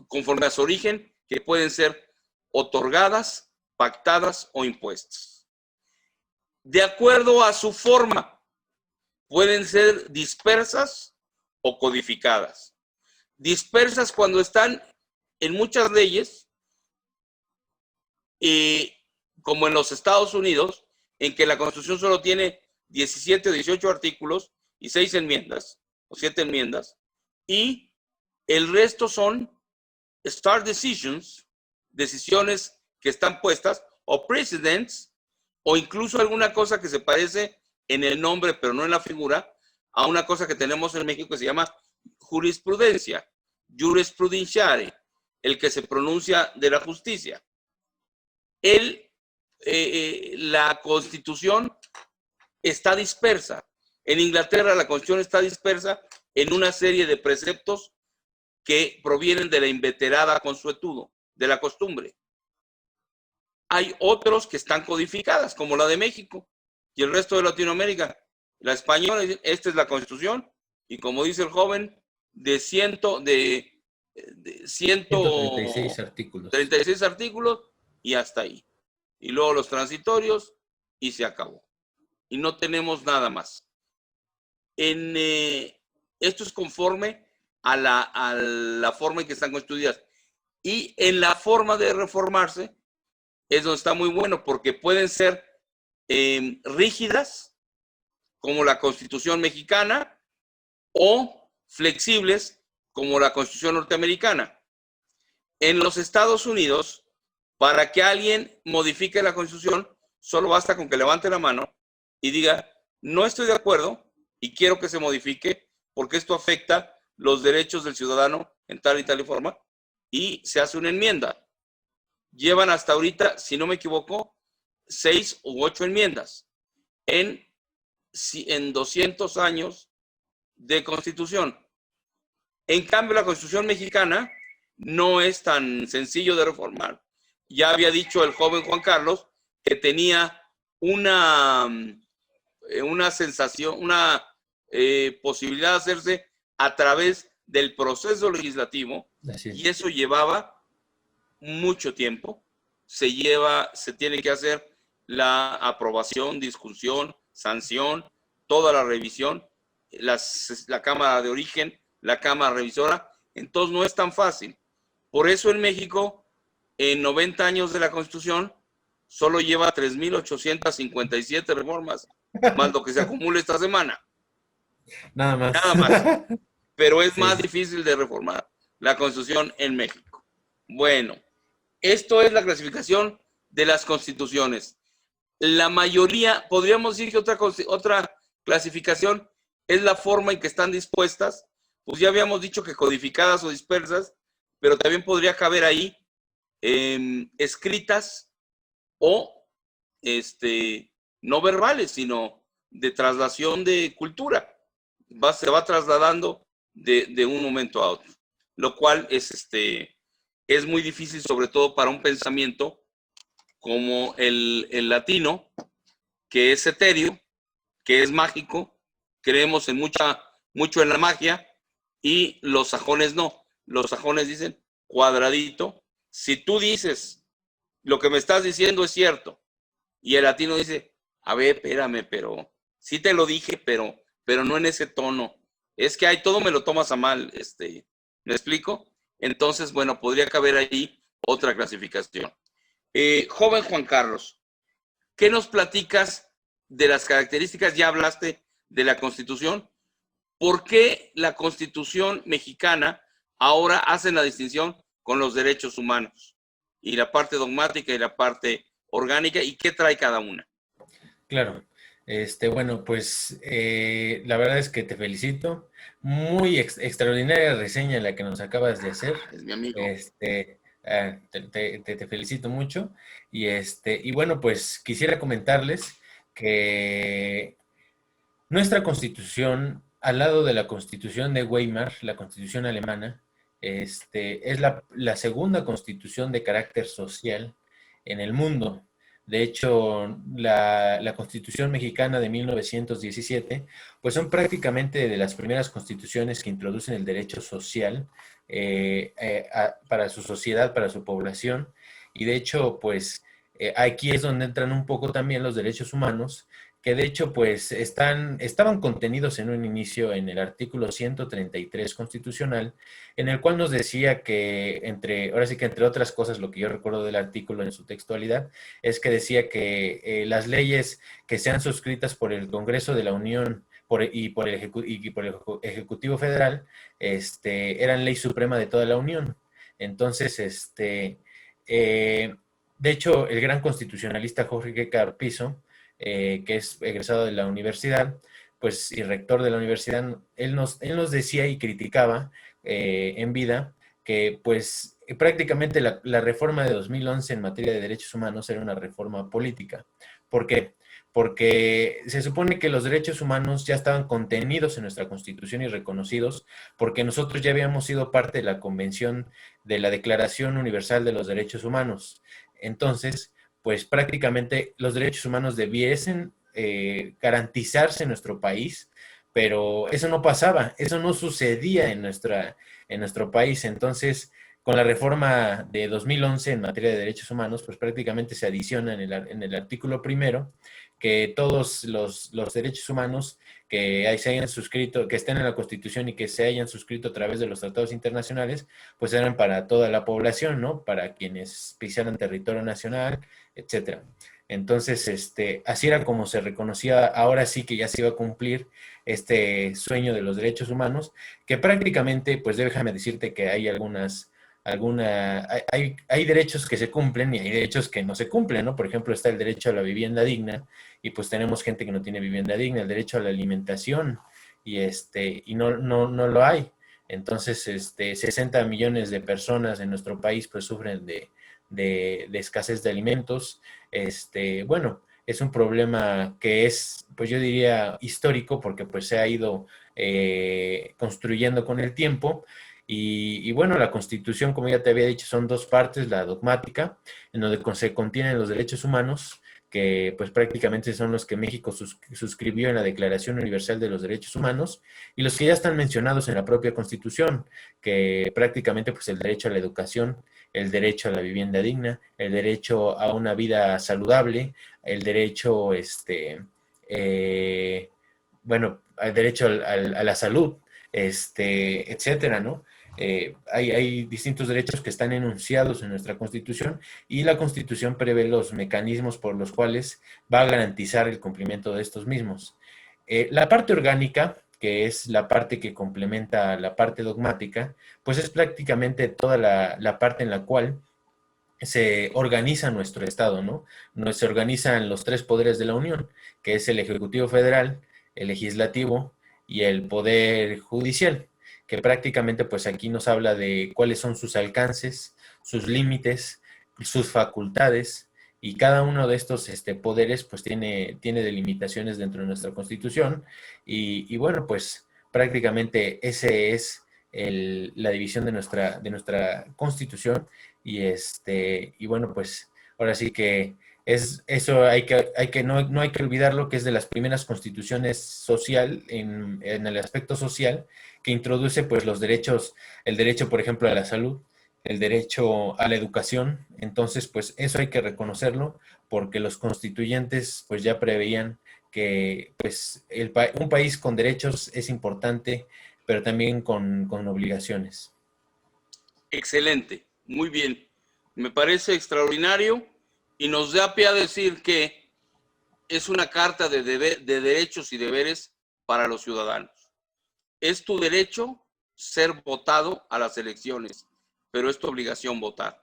conforme a su origen, que pueden ser otorgadas, pactadas o impuestas. De acuerdo a su forma, pueden ser dispersas o codificadas. Dispersas cuando están en muchas leyes, como en los Estados Unidos, en que la Constitución solo tiene 17 o 18 artículos y 6 enmiendas, o 7 enmiendas, y el resto son start decisions, decisiones que están puestas, o precedents, o incluso alguna cosa que se parece en el nombre, pero no en la figura, a una cosa que tenemos en México que se llama jurisprudencia, jurisprudentiare, el que se pronuncia de la justicia. La Constitución está dispersa. En Inglaterra la Constitución está dispersa en una serie de preceptos que provienen de la inveterada consuetudo, de la costumbre. Hay otros que están codificadas, como la de México y el resto de Latinoamérica. La española, esta es la Constitución, y como dice el joven, de 136 artículos. 36 artículos y hasta ahí. Y luego los transitorios y se acabó. Y no tenemos nada más. Esto es conforme a la forma en que están constituidas. Y en la forma de reformarse es donde está muy bueno, porque pueden ser rígidas, como la Constitución mexicana, o flexibles, como la Constitución norteamericana. En los Estados Unidos, para que alguien modifique la Constitución, solo basta con que levante la mano y diga, no estoy de acuerdo y quiero que se modifique porque esto afecta los derechos del ciudadano en tal y tal forma, y se hace una enmienda. Llevan hasta ahorita, si no me equivoco, 6 u 8 enmiendas en 200 años de Constitución. En cambio, la Constitución mexicana no es tan sencillo de reformar. Ya había dicho el joven Juan Carlos que tenía una sensación, una posibilidad de hacerse a través del proceso legislativo, y eso llevaba mucho tiempo. Se tiene que hacer la aprobación, discusión, sanción, toda la revisión, la Cámara de Origen, la Cámara Revisora. Entonces no es tan fácil. Por eso en México, en 90 años de la Constitución, solo lleva 3,857 reformas, más lo que se acumula esta semana. Nada más. Nada más. Pero es más difícil de reformar la Constitución en México. Bueno, esto es la clasificación de las constituciones. La mayoría, podríamos decir que otra clasificación es la forma en que están dispuestas. Pues ya habíamos dicho que codificadas o dispersas, pero también podría caber ahí escritas o no verbales, sino de traslación de cultura. Se va trasladando de un momento a otro, lo cual es muy difícil, sobre todo para un pensamiento como el latino, que es etéreo, que es mágico. Creemos en mucho en la magia, y los sajones no. Los sajones dicen cuadradito. Si tú dices lo que me estás diciendo es cierto, y el latino dice, a ver, espérame, pero sí te lo dije, pero no en ese tono. Es que hay todo me lo tomas a mal. ¿Me explico? Entonces, bueno, podría caber ahí otra clasificación. Joven Juan Carlos, ¿qué nos platicas de las características? Ya hablaste de la Constitución. ¿Por qué la Constitución mexicana ahora hace la distinción con los derechos humanos? Y la parte dogmática y la parte orgánica, ¿y qué trae cada una? Claro. Bueno, pues la verdad es que te felicito. Muy extraordinaria reseña la que nos acabas de hacer. Es mi amigo. Te felicito mucho. Y bueno, pues quisiera comentarles que nuestra constitución, al lado de la constitución de Weimar, la constitución alemana, es la segunda constitución de carácter social en el mundo. De hecho, la constitución mexicana de 1917, pues son prácticamente de las primeras constituciones que introducen el derecho social para su sociedad, para su población. Y de hecho, pues aquí es donde entran un poco también los derechos humanos, que de hecho pues estaban contenidos en un inicio en el artículo 133 constitucional, en el cual nos decía que ahora sí que entre otras cosas, lo que yo recuerdo del artículo en su textualidad, es que decía que las leyes que sean suscritas por el Congreso de la Unión y por el Ejecutivo Federal, eran ley suprema de toda la Unión. Entonces, de hecho, el gran constitucionalista Jorge Carpizo, que es egresado de la universidad, pues, y rector de la universidad, él nos decía y criticaba en vida que, pues, prácticamente la reforma de 2011 en materia de derechos humanos era una reforma política. ¿Por qué? Porque se supone que los derechos humanos ya estaban contenidos en nuestra Constitución y reconocidos, porque nosotros ya habíamos sido parte de la Convención de la Declaración Universal de los Derechos Humanos. Entonces, pues prácticamente los derechos humanos debiesen garantizarse en nuestro país, pero eso no pasaba, eso no sucedía en nuestro país. Entonces, con la reforma de 2011 en materia de derechos humanos, pues prácticamente se adiciona en el artículo primero que todos los derechos humanos que se hayan suscrito, que estén en la Constitución y que se hayan suscrito a través de los tratados internacionales, pues eran para toda la población, ¿no? Para quienes pisaran territorio nacional, etcétera. Entonces, así era como se reconocía, ahora sí que ya se iba a cumplir este sueño de los derechos humanos, que prácticamente, pues déjame decirte que hay hay derechos que se cumplen y hay derechos que no se cumplen, ¿no? Por ejemplo, está el derecho a la vivienda digna y pues tenemos gente que no tiene vivienda digna, el derecho a la alimentación y no lo hay. Entonces, 60 millones de personas en nuestro país pues sufren de escasez de alimentos. Bueno, es un problema que es, pues yo diría, histórico porque pues se ha ido construyendo con el tiempo. Y bueno, la Constitución, como ya te había dicho, son dos partes, la dogmática, en donde se contienen los derechos humanos, que pues prácticamente son los que México suscribió en la Declaración Universal de los Derechos Humanos, y los que ya están mencionados en la propia Constitución, que prácticamente pues el derecho a la educación, el derecho a la vivienda digna, el derecho a una vida saludable, el derecho, bueno, al derecho a la salud, etcétera, ¿no? Hay distintos derechos que están enunciados en nuestra Constitución y la Constitución prevé los mecanismos por los cuales va a garantizar el cumplimiento de estos mismos. La parte orgánica, que es la parte que complementa la parte dogmática, pues es prácticamente toda la parte en la cual se organiza nuestro Estado, ¿no? Se organizan los tres poderes de la Unión, que es el Ejecutivo Federal, el Legislativo y el Poder Judicial, que prácticamente pues aquí nos habla de cuáles son sus alcances, sus límites, sus facultades, y cada uno de estos poderes pues tiene delimitaciones dentro de nuestra Constitución, y bueno, pues prácticamente ese es la división de nuestra Constitución. Y bueno, pues ahora sí que eso no hay que olvidarlo, que es de las primeras constituciones social en el aspecto social, que introduce pues los derechos, el derecho, por ejemplo, a la salud, el derecho a la educación. Entonces, pues eso hay que reconocerlo, porque los constituyentes pues ya preveían que pues un país con derechos es importante, pero también con obligaciones. Excelente, muy bien. Me parece extraordinario y nos da pie a decir que es una carta de derechos y deberes para los ciudadanos. Es tu derecho ser votado a las elecciones, pero es tu obligación votar.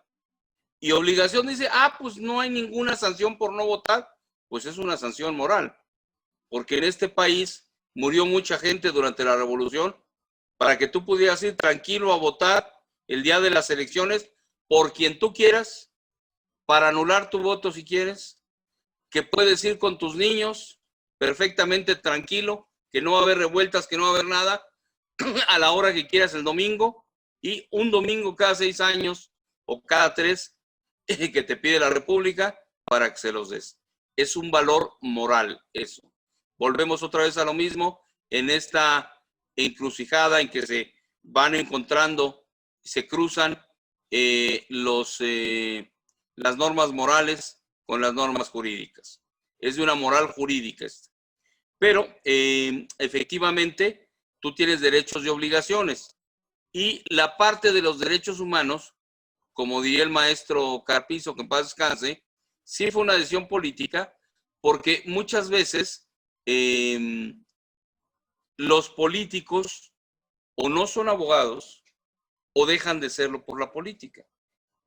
Y obligación dice, pues no hay ninguna sanción por no votar, pues es una sanción moral, porque en este país murió mucha gente durante la revolución para que tú pudieras ir tranquilo a votar el día de las elecciones, por quien tú quieras, para anular tu voto si quieres, que puedes ir con tus niños perfectamente tranquilo, que no va a haber revueltas, que no va a haber nada, a la hora que quieras el domingo, y un domingo cada 6 años o cada 3 que te pide la República para que se los des. Es un valor moral eso. Volvemos otra vez a lo mismo en esta encrucijada en que se van encontrando, se cruzan las normas morales con las normas jurídicas. Es de una moral jurídica esta. Pero efectivamente tú tienes derechos y obligaciones. Y la parte de los derechos humanos, como diría el maestro Carpizo, que en paz descanse, sí fue una decisión política, porque muchas veces los políticos o no son abogados o dejan de serlo por la política.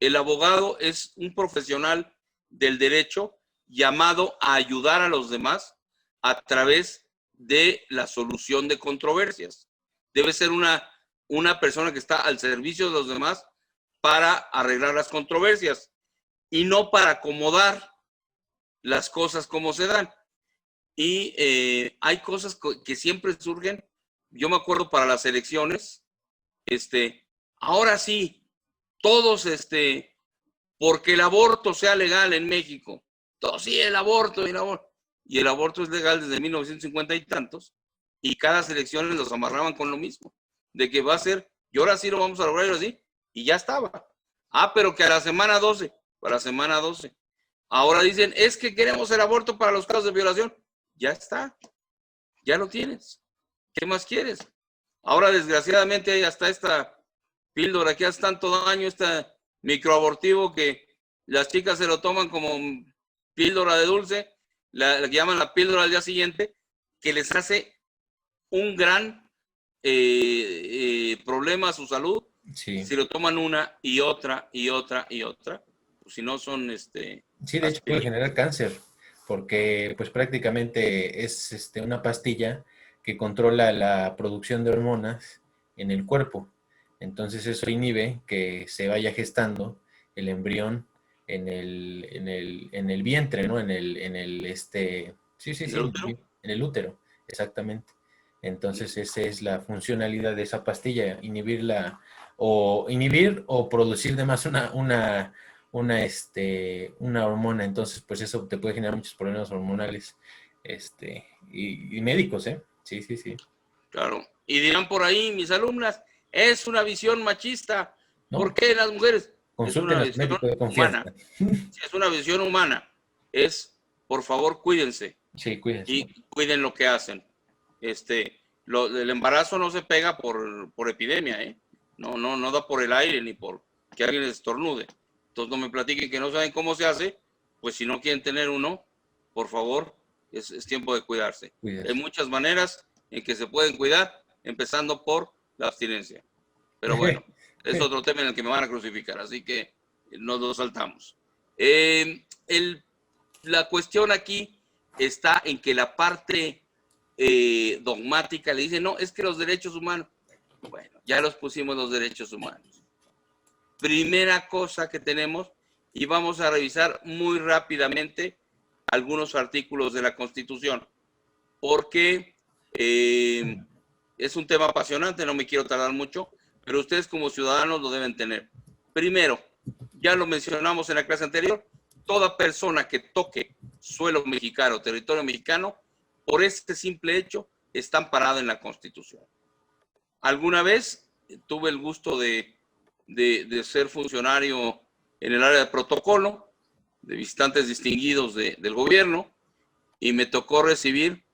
El abogado es un profesional del derecho llamado a ayudar a los demás a través de la solución de controversias. Debe ser una persona que está al servicio de los demás para arreglar las controversias y no para acomodar las cosas como se dan. Y hay cosas que siempre surgen. Yo me acuerdo para las elecciones, ahora sí, todos, porque el aborto sea legal en México. Todo, sí, el aborto. Y el aborto es legal desde 1950 y tantos, y cada elecciones los amarraban con lo mismo, de que va a ser, y ahora sí lo vamos a lograr, y así, y ya estaba. Pero que a la semana 12, para la semana 12. Ahora dicen, es que queremos el aborto para los casos de violación. Ya está, ya lo tienes. ¿Qué más quieres? Ahora, desgraciadamente, hay hasta esta píldora que hace tanto daño, este microabortivo, que las chicas se lo toman como píldora de dulce, la que llaman la píldora al día siguiente, que les hace un gran problema a su salud. Sí. Si lo toman una y otra y otra y otra, pues si no son sí, de hecho puede generar cáncer, porque pues prácticamente es una pastilla que controla la producción de hormonas en el cuerpo. Entonces eso inhibe que se vaya gestando el embrión en el vientre, ¿no? En el útero, exactamente. Entonces esa es la funcionalidad de esa pastilla, inhibir o producir de más una hormona. Entonces pues eso te puede generar muchos problemas hormonales y médicos, ¿eh? Sí, sí, sí. Claro. Y dirán por ahí mis alumnas, es una visión machista. ¿No? ¿Por qué las mujeres? Consulten a su médico de confianza. Humana. Es una visión humana. Por favor, cuídense. Sí, cuídense. Y cuiden lo que hacen. El embarazo no se pega por epidemia, ¿eh? No da por el aire ni por que alguien estornude. Entonces no me platiquen que no saben cómo se hace. Pues si no quieren tener uno, por favor, es tiempo de cuidarse. Hay muchas maneras en que se pueden cuidar, empezando por la abstinencia. Pero bueno, es otro tema en el que me van a crucificar, así que nos lo saltamos. La cuestión aquí está en que la parte dogmática le dice, no, es que los derechos humanos, bueno, ya los pusimos los derechos humanos. Primera cosa que tenemos, y vamos a revisar muy rápidamente algunos artículos de la Constitución, porque es un tema apasionante, no me quiero tardar mucho, pero ustedes como ciudadanos lo deben tener. Primero, ya lo mencionamos en la clase anterior, toda persona que toque suelo mexicano, territorio mexicano, por este simple hecho, está amparada en la Constitución. Alguna vez tuve el gusto de ser funcionario en el área de protocolo, de visitantes distinguidos del gobierno, y me tocó recibir,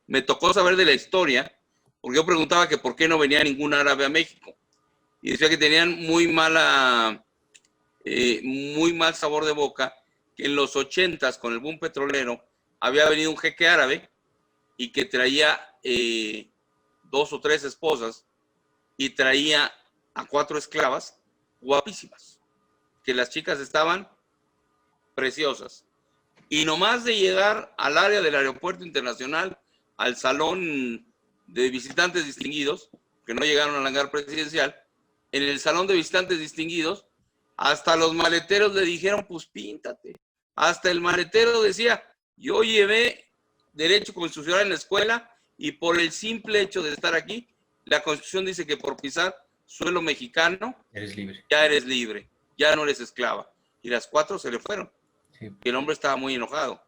me tocó saber de la historia, porque yo preguntaba que por qué no venía ningún árabe a México. Y decía que tenían muy mal sabor de boca, que en los 80s, con el boom petrolero, había venido un jeque árabe y que traía 2 o 3 esposas y traía a 4 esclavas guapísimas, que las chicas estaban preciosas. Y nomás de llegar al área del aeropuerto internacional, al salón de visitantes distinguidos, que no llegaron al hangar presidencial, en el salón de visitantes distinguidos, hasta los maleteros le dijeron, pues píntate. Hasta el maletero decía, yo llevé derecho constitucional en la escuela y por el simple hecho de estar aquí, la Constitución dice que por pisar suelo mexicano, eres libre. Ya eres libre, ya no eres esclava. Y las 4 se le fueron. Sí. El hombre estaba muy enojado.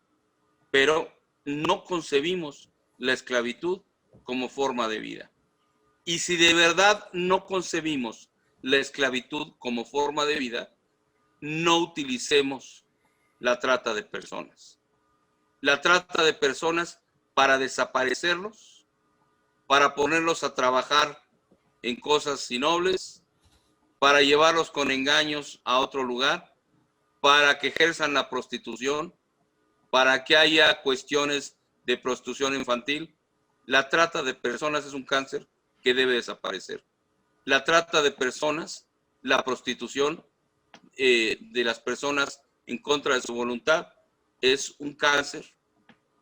Pero no concebimos la esclavitud como forma de vida. Y si de verdad no concebimos la esclavitud como forma de vida, no utilicemos la trata de personas. La trata de personas para desaparecerlos, para ponerlos a trabajar en cosas innobles, para llevarlos con engaños a otro lugar, para que ejerzan la prostitución, para que haya cuestiones de prostitución infantil. La trata de personas es un cáncer que debe desaparecer. La trata de personas, la prostitución de las personas en contra de su voluntad es un cáncer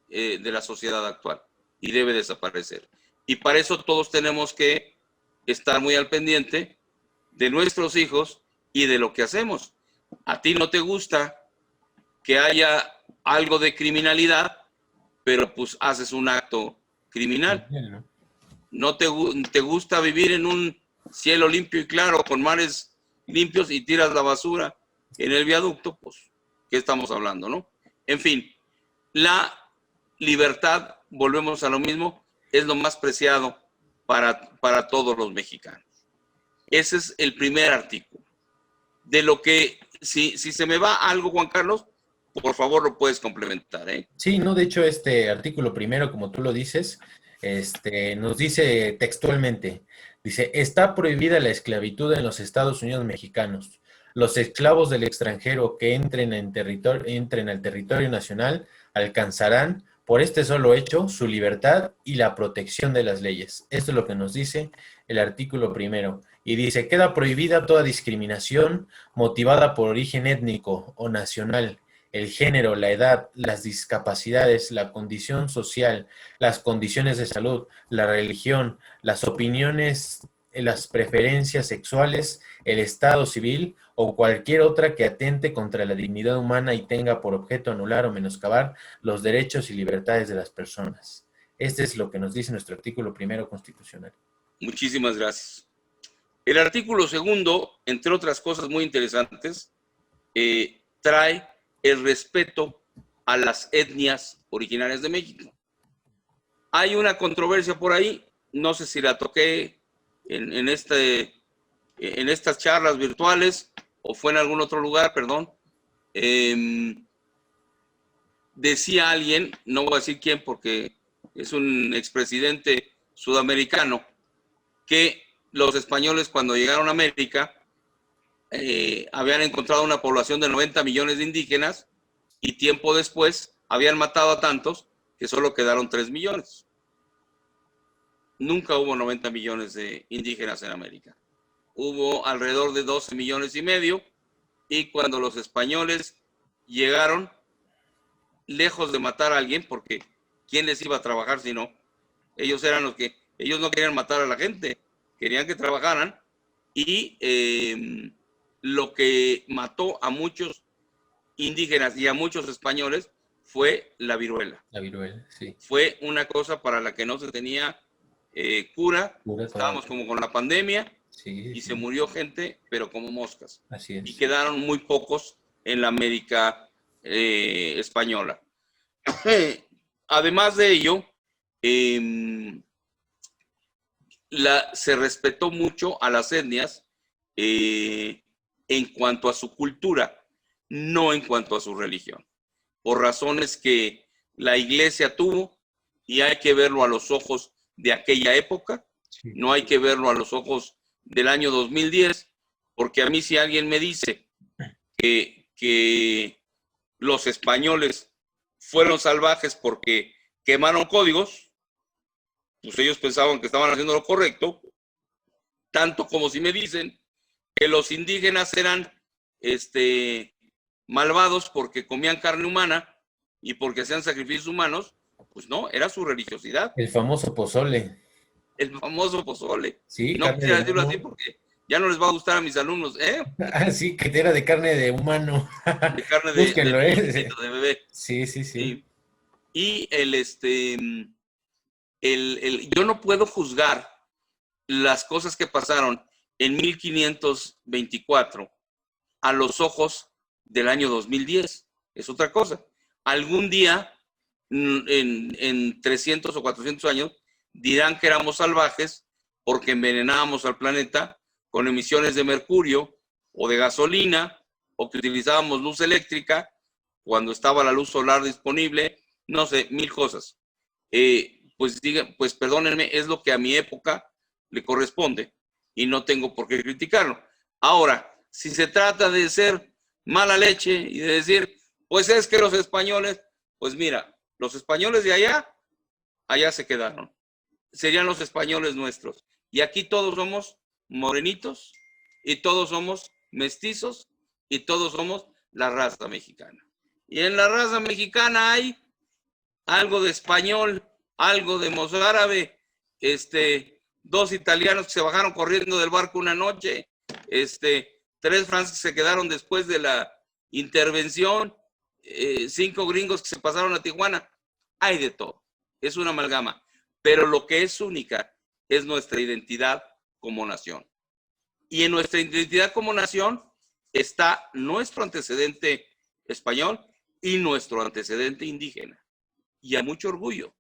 de la sociedad actual y debe desaparecer. Y para eso todos tenemos que estar muy al pendiente de nuestros hijos y de lo que hacemos. A ti no te gusta que haya algo de criminalidad, pero pues haces un acto criminal. No te gusta vivir en un cielo limpio y claro, con mares limpios y tiras la basura en el viaducto, pues, ¿qué estamos hablando, no? En fin, la libertad, volvemos a lo mismo, es lo más preciado para todos los mexicanos. Ese es el primer artículo. De lo que, si se me va algo, Juan Carlos, por favor lo puedes complementar, ¿eh? Sí, no, de hecho este artículo primero, como tú lo dices, nos dice textualmente, dice, está prohibida la esclavitud en los Estados Unidos mexicanos. Los esclavos del extranjero que entren al territorio nacional alcanzarán, por este solo hecho, su libertad y la protección de las leyes. Esto es lo que nos dice el artículo primero. Y dice, queda prohibida toda discriminación motivada por origen étnico o nacional, el género, la edad, las discapacidades, la condición social, las condiciones de salud, la religión, las opiniones, las preferencias sexuales, el estado civil o cualquier otra que atente contra la dignidad humana y tenga por objeto anular o menoscabar los derechos y libertades de las personas. Este es lo que nos dice nuestro artículo primero constitucional. Muchísimas gracias. El artículo segundo, entre otras cosas muy interesantes, trae el respeto a las etnias originarias de México. Hay una controversia por ahí, no sé si la toqué en estas charlas virtuales o fue en algún otro lugar, perdón. Decía alguien, no voy a decir quién porque es un expresidente sudamericano, que los españoles cuando llegaron a América habían encontrado una población de 90 millones de indígenas y tiempo después habían matado a tantos que solo quedaron 3 millones. Nunca hubo 90 millones de indígenas en América. Hubo alrededor de 12 millones y medio y cuando los españoles llegaron, lejos de matar a alguien, porque ¿quién les iba a trabajar si no? Ellos eran los que, ellos no querían matar a la gente, querían que trabajaran y lo que mató a muchos indígenas y a muchos españoles fue la viruela. La viruela, sí. Fue una cosa para la que no se tenía cura. Estábamos como con la pandemia y se murió gente, pero como moscas. Así es. Y quedaron muy pocos en la América española. Además de ello, se respetó mucho a las etnias en cuanto a su cultura, no en cuanto a su religión, por razones que la iglesia tuvo y hay que verlo a los ojos de aquella época, sí. No hay que verlo a los ojos del año 2010, porque a mí si alguien me dice que los españoles fueron salvajes porque quemaron códigos, pues ellos pensaban que estaban haciendo lo correcto, tanto como si me dicen que los indígenas eran malvados porque comían carne humana y porque hacían sacrificios humanos, pues no, era su religiosidad. El famoso pozole. El famoso pozole. Sí, no quisiera decirlo así porque Ya no les va a gustar a mis alumnos, ¿eh? Ah, sí, que era de carne de humano. De carne Búsquenlo, de ¿eh? chiquito, de bebé. Sí, sí, sí. Sí. Y yo no puedo juzgar las cosas que pasaron en 1524 a los ojos del año 2010. Es otra cosa. Algún día, en 300 o 400 años, dirán que éramos salvajes porque envenenábamos al planeta con emisiones de mercurio o de gasolina, o que utilizábamos luz eléctrica cuando estaba la luz solar disponible, no sé, mil cosas. Pues perdónenme, es lo que a mi época le corresponde y no tengo por qué criticarlo. Ahora, si se trata de ser mala leche y de decir, pues es que los españoles, pues mira, los españoles de allá se quedaron. Serían los españoles nuestros. Y aquí todos somos morenitos y todos somos mestizos y todos somos la raza mexicana. Y en la raza mexicana hay algo de español, algo de mozárabe, dos italianos que se bajaron corriendo del barco una noche, tres franceses que se quedaron después de la intervención, 5 gringos que se pasaron a Tijuana. Hay de todo, es una amalgama, pero lo que es única es nuestra identidad como nación. Y en nuestra identidad como nación está nuestro antecedente español y nuestro antecedente indígena. Y a mucho orgullo.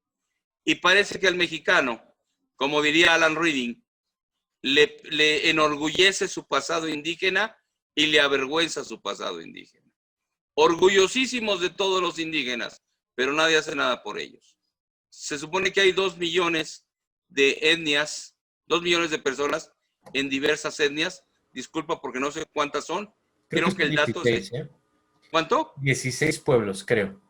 Y parece que al mexicano, como diría Alan Reading, le enorgullece su pasado indígena y le avergüenza su pasado indígena. Orgullosísimos de todos los indígenas, pero nadie hace nada por ellos. Se supone que hay 2 millones de etnias, 2 millones de personas en diversas etnias. Disculpa porque no sé cuántas son. Creo que Creo que son el dato 16, es... ¿eh? ¿Cuánto? 16 pueblos, creo.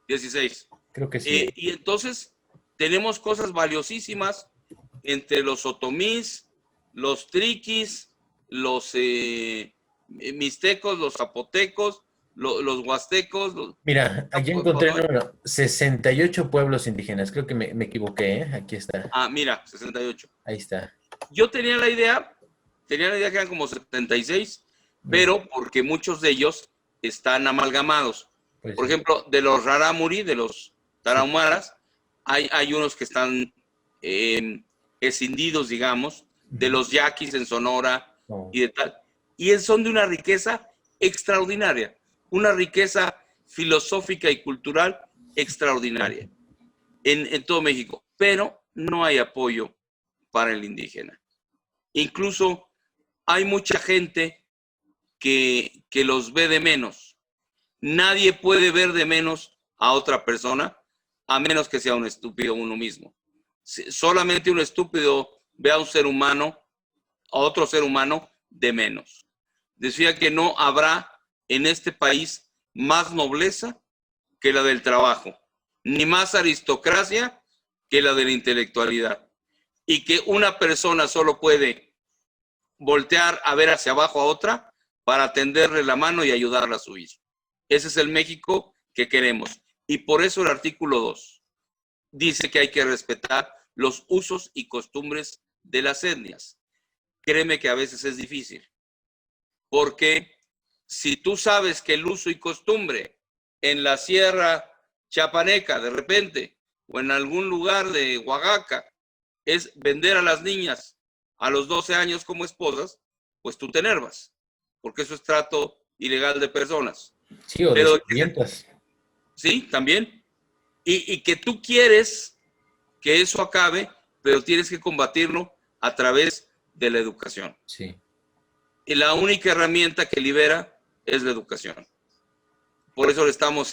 16. Creo que sí. Y entonces tenemos cosas valiosísimas entre los otomís, los triquis, los mixtecos, los zapotecos, los huastecos. Mira, allí encontré el número, 68 pueblos indígenas. Creo que me equivoqué, ¿eh? Aquí está. Mira, 68. Ahí está. Yo tenía la idea que eran como 76, pero porque muchos de ellos están amalgamados. Pues Por sí. ejemplo, de los rarámuri, de los tarahumaras, hay unos que están escindidos, digamos, de los yaquis en Sonora y de tal. Y son de una riqueza extraordinaria, una riqueza filosófica y cultural extraordinaria en todo México, pero no hay apoyo para el indígena. Incluso hay mucha gente que los ve de menos. Nadie puede ver de menos a otra persona a menos que sea un estúpido uno mismo. Solamente un estúpido ve a un ser humano, a otro ser humano de menos. Decía que no habrá en este país más nobleza que la del trabajo, ni más aristocracia que la de la intelectualidad, y que una persona solo puede voltear a ver hacia abajo a otra para tenderle la mano y ayudarla a subir. Ese es el México que queremos. Y por eso el artículo 2 dice que hay que respetar los usos y costumbres de las etnias. Créeme que a veces es difícil, porque si tú sabes que el uso y costumbre en la Sierra Chiapaneca, de repente, o en algún lugar de Oaxaca, es vender a las niñas a los 12 años como esposas, pues tú te enervas, porque eso es trato ilegal de personas. Sí, o Pero de sirvientas. sí, también. Y que tú quieres que eso acabe, pero tienes que combatirlo a través de la educación. Sí. Y la única herramienta que libera es la educación. Por eso le estamos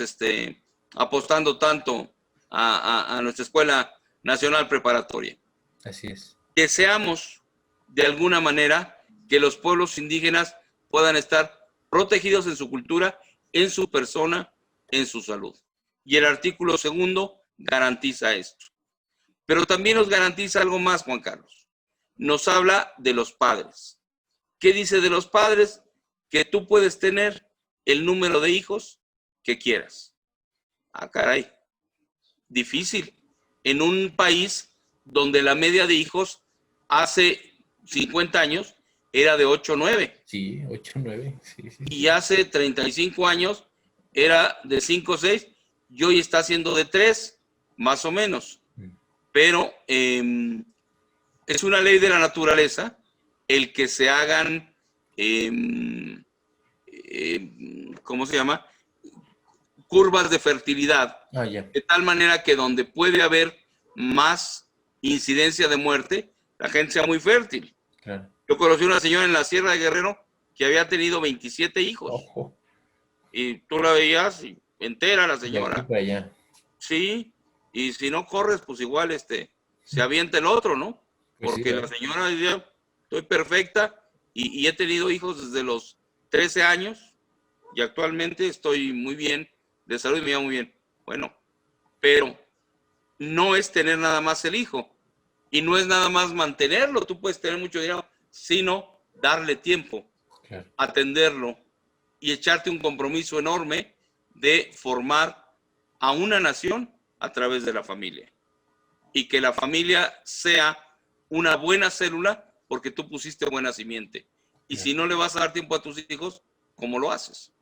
apostando tanto a nuestra Escuela Nacional Preparatoria. Así es. Deseamos, de alguna manera, que los pueblos indígenas puedan estar protegidos en su cultura, en su persona, en su salud. Y el artículo 2 garantiza esto. Pero también nos garantiza algo más, Juan Carlos. Nos habla de los padres. ¿Qué dice de los padres? Que tú puedes tener el número de hijos que quieras. Caray. Difícil. En un país donde la media de hijos hace 50 años era de 8-9. Sí, 8-9. Sí, sí. Y hace 35 años era de 5-6 y hoy está siendo de 3, más o menos. Pero es una ley de la naturaleza el que se hagan, ¿cómo se llama? Curvas de fertilidad. Ya. De tal manera que donde puede haber más incidencia de muerte, la gente sea muy fértil. Claro. Yo conocí una señora en la Sierra de Guerrero que había tenido 27 hijos. Ojo. Y tú la veías y entera la señora. De aquí para allá. Sí, y si no corres, pues igual se avienta el otro, ¿no? Pues Porque sí, la señora decía, estoy perfecta y he tenido hijos desde los 13 años y actualmente estoy muy bien de salud y me va muy bien. Bueno, pero no es tener nada más el hijo y no es nada más mantenerlo. Tú puedes tener mucho dinero, sino darle tiempo, claro, atenderlo y echarte un compromiso enorme de formar a una nación a través de la familia. Y que la familia sea una buena célula porque tú pusiste buena simiente. Y si no le vas a dar tiempo a tus hijos, ¿cómo lo haces?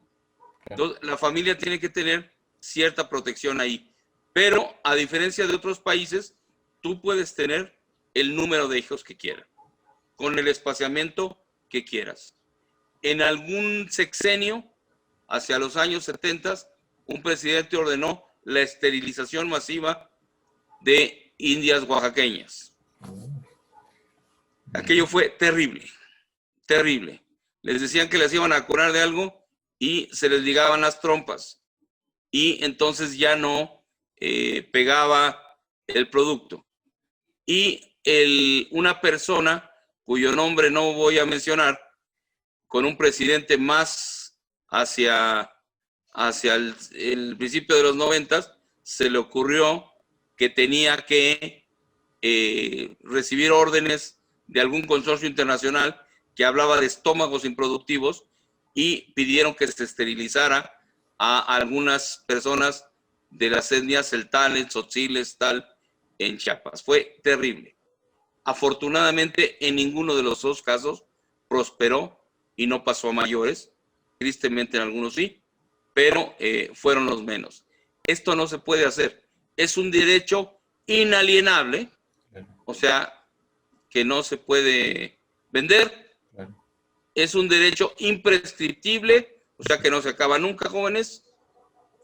Entonces, la familia tiene que tener cierta protección ahí. Pero a diferencia de otros países, tú puedes tener el número de hijos que quieras, con el espaciamiento que quieras. En algún sexenio, hacia los años 70, un presidente ordenó la esterilización masiva de indias oaxaqueñas. Aquello fue terrible, terrible. Les decían que les iban a curar de algo y se les ligaban las trompas y entonces ya no pegaba el producto. Y una persona cuyo nombre no voy a mencionar, con un presidente más hacia el principio de los 90, se le ocurrió que tenía que recibir órdenes de algún consorcio internacional que hablaba de estómagos improductivos y pidieron que se esterilizara a algunas personas de las etnias celtales, tzotziles, tal, en Chiapas. Fue terrible. Afortunadamente, en ninguno de los dos casos prosperó y no pasó a mayores. Tristemente, en algunos sí, pero fueron los menos. Esto no se puede hacer. Es un derecho inalienable, o sea, que no se puede vender. Es un derecho imprescriptible, o sea, que no se acaba nunca, jóvenes.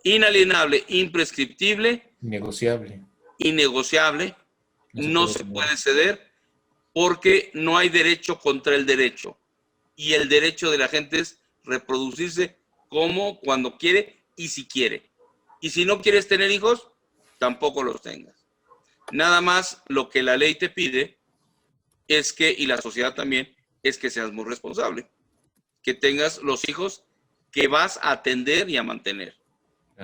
Inalienable, imprescriptible. Negociable. Innegociable. No se puede ceder porque no hay derecho contra el derecho. Y el derecho de la gente es reproducirse como, cuando quiere y si quiere. Y si no quieres tener hijos, tampoco los tengas. Nada más lo que la ley te pide es que, y la sociedad también, es que seas muy responsable. Que tengas los hijos que vas a atender y a mantener.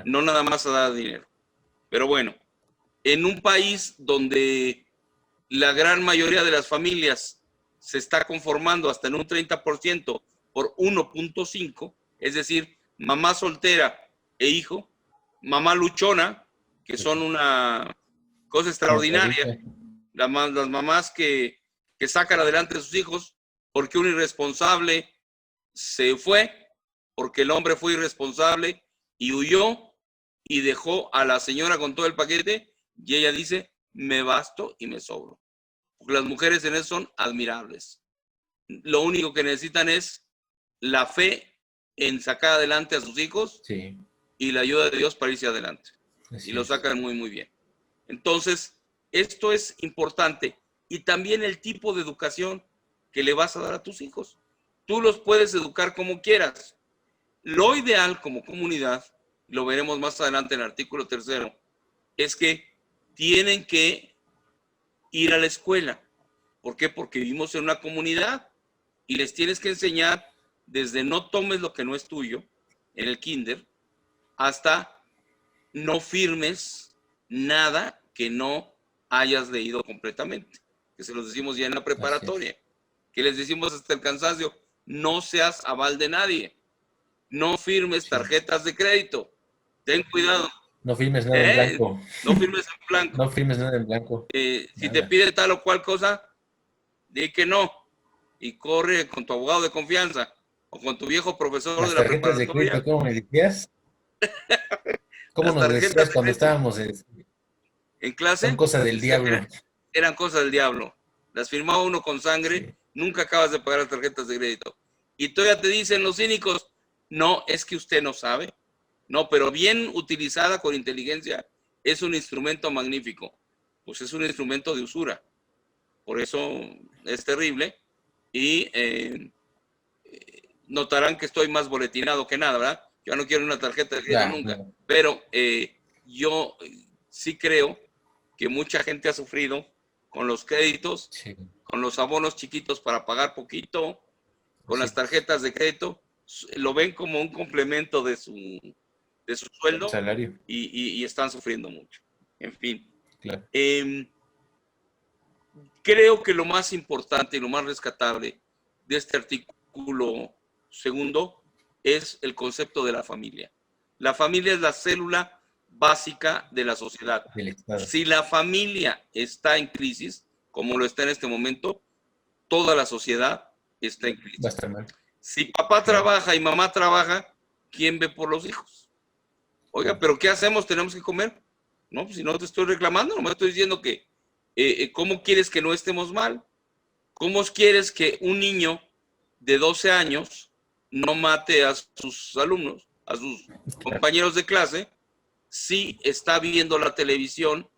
No nada más a dar dinero. Pero bueno, en un país donde la gran mayoría de las familias se está conformando hasta en un 30% por 1.5, es decir, mamá soltera e hijo, mamá luchona, que son una cosa extraordinaria, las mamás que sacan adelante a sus hijos, porque un irresponsable se fue, porque el hombre fue irresponsable y huyó y dejó a la señora con todo el paquete, y ella dice, me basto y me sobro. Porque las mujeres en eso son admirables. Lo único que necesitan es la fe en sacar adelante a sus hijos, sí, y la ayuda de Dios para irse adelante. Así y lo sacan muy, muy bien. Entonces, esto es importante. Y también el tipo de educación que le vas a dar a tus hijos. Tú los puedes educar como quieras. Lo ideal como comunidad, lo veremos más adelante en el artículo 3, es que tienen que ir a la escuela. ¿Por qué? Porque vivimos en una comunidad y les tienes que enseñar desde no tomes lo que no es tuyo en el kinder hasta no firmes nada que no hayas leído completamente, que se los decimos ya en la preparatoria, que les decimos hasta el cansancio, no seas aval de nadie, no firmes tarjetas de crédito, ten cuidado. No firmes nada en blanco. No firmes en blanco. No firmes nada en blanco. Si te pide tal o cual cosa, di que no. y corre con tu abogado de confianza o con tu viejo profesor Las de la tarjetas de crédito, preparatoria. ¿cómo me decías? ¿Cómo Las nos tarjetas decías de cuando crédito estábamos en son clase cosas del diablo? eran cosas del diablo. Las firmaba uno con sangre, Sí, nunca acabas de pagar las tarjetas de crédito. Y todavía te dicen los cínicos, no, es que usted no sabe. No, pero bien utilizada con inteligencia, es un instrumento magnífico. Pues es un instrumento de usura. Por eso es terrible. Y notarán que estoy más boletinado que nada, ¿verdad? Yo no quiero una tarjeta de crédito ya, nunca. no, Pero yo sí creo que mucha gente ha sufrido con los créditos, sí, con los abonos chiquitos para pagar poquito, con sí, las tarjetas de crédito, lo ven como un complemento de su sueldo salario, y están sufriendo mucho. En fin, claro. eh, creo que lo más importante y lo más rescatable de este artículo segundo es el concepto de la familia. La familia es la célula básica de la sociedad. Del Estado. Si la familia está en crisis, como lo está en este momento, toda la sociedad está en Va a crisis. estar mal, Si papá claro, trabaja y mamá trabaja, ¿quién ve por los hijos? Oiga, claro, pero ¿qué hacemos? ¿Tenemos que comer? No, pues si no te estoy reclamando, no me estoy diciendo que, ¿cómo quieres que no estemos mal? ¿Cómo quieres que un niño de 12 años no mate a sus alumnos, a sus claro, compañeros de clase, si está viendo la televisión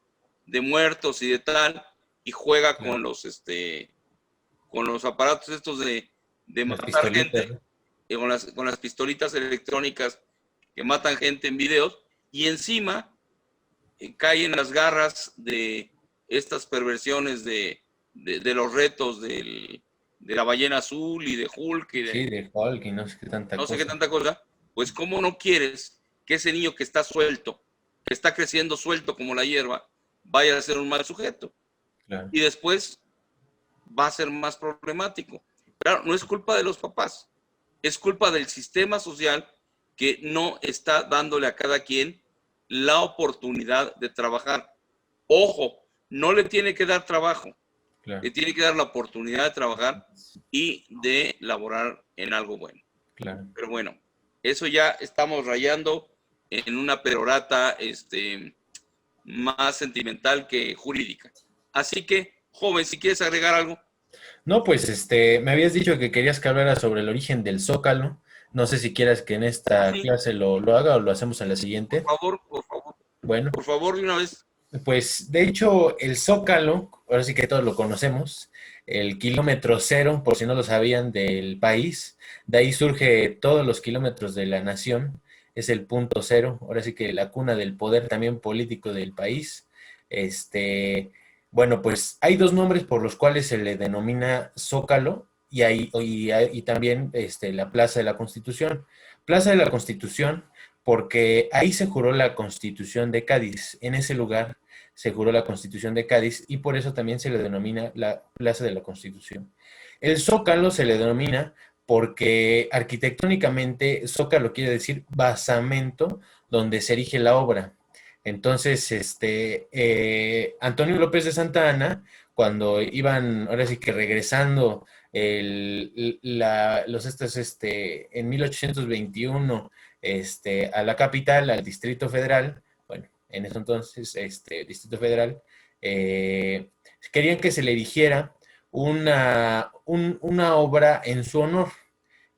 de muertos y de tal y juega claro. con los aparatos estos de Las matar pistolitas, gente, ¿no? con las pistolitas electrónicas que matan gente en videos, y encima cae en las garras de estas perversiones de los retos de la ballena azul y de Hulk y Sí, de de Hulk y no sé qué tanta no sé qué cosa. tanta cosa, pues cómo no quieres que ese niño que está suelto, que está creciendo suelto como la hierba, vaya a ser un mal sujeto. Claro, Y después va a ser más problemático. Claro, no es culpa de los papás, es culpa del sistema social que no está dándole a cada quien la oportunidad de trabajar. Ojo, no le tiene que dar trabajo, claro, le tiene que dar la oportunidad de trabajar y de laborar en algo bueno. claro. Pero bueno, eso ya estamos rayando en una perorata más sentimental que jurídica. Así que, joven, si quieres agregar algo, No, pues me habías dicho que querías que hablara sobre el origen del Zócalo. No sé si quieras que en esta sí, clase lo haga o lo hacemos en la por siguiente. favor, por favor, Bueno, por favor, de una vez. pues de hecho el Zócalo, ahora sí que todos lo conocemos, el kilómetro cero, por si no lo sabían, del país, de ahí surge todos los kilómetros de la nación, es el punto cero, ahora sí que la cuna del poder también político del país. Este, bueno, pues hay dos nombres por los cuales se le denomina Zócalo y también la Plaza de la Constitución. Plaza de la Constitución porque ahí se juró la Constitución de Cádiz, en ese lugar se juró la Constitución de Cádiz y por eso también se le denomina la Plaza de la Constitución. El Zócalo se le denomina porque arquitectónicamente Zócalo quiere decir basamento donde se erige la obra. Entonces, Antonio López de Santa Anna, cuando iban, ahora sí que regresando en 1821 a la capital, al Distrito Federal, bueno, en ese entonces, Distrito Federal, eh, querían que se le erigiera una obra en su honor.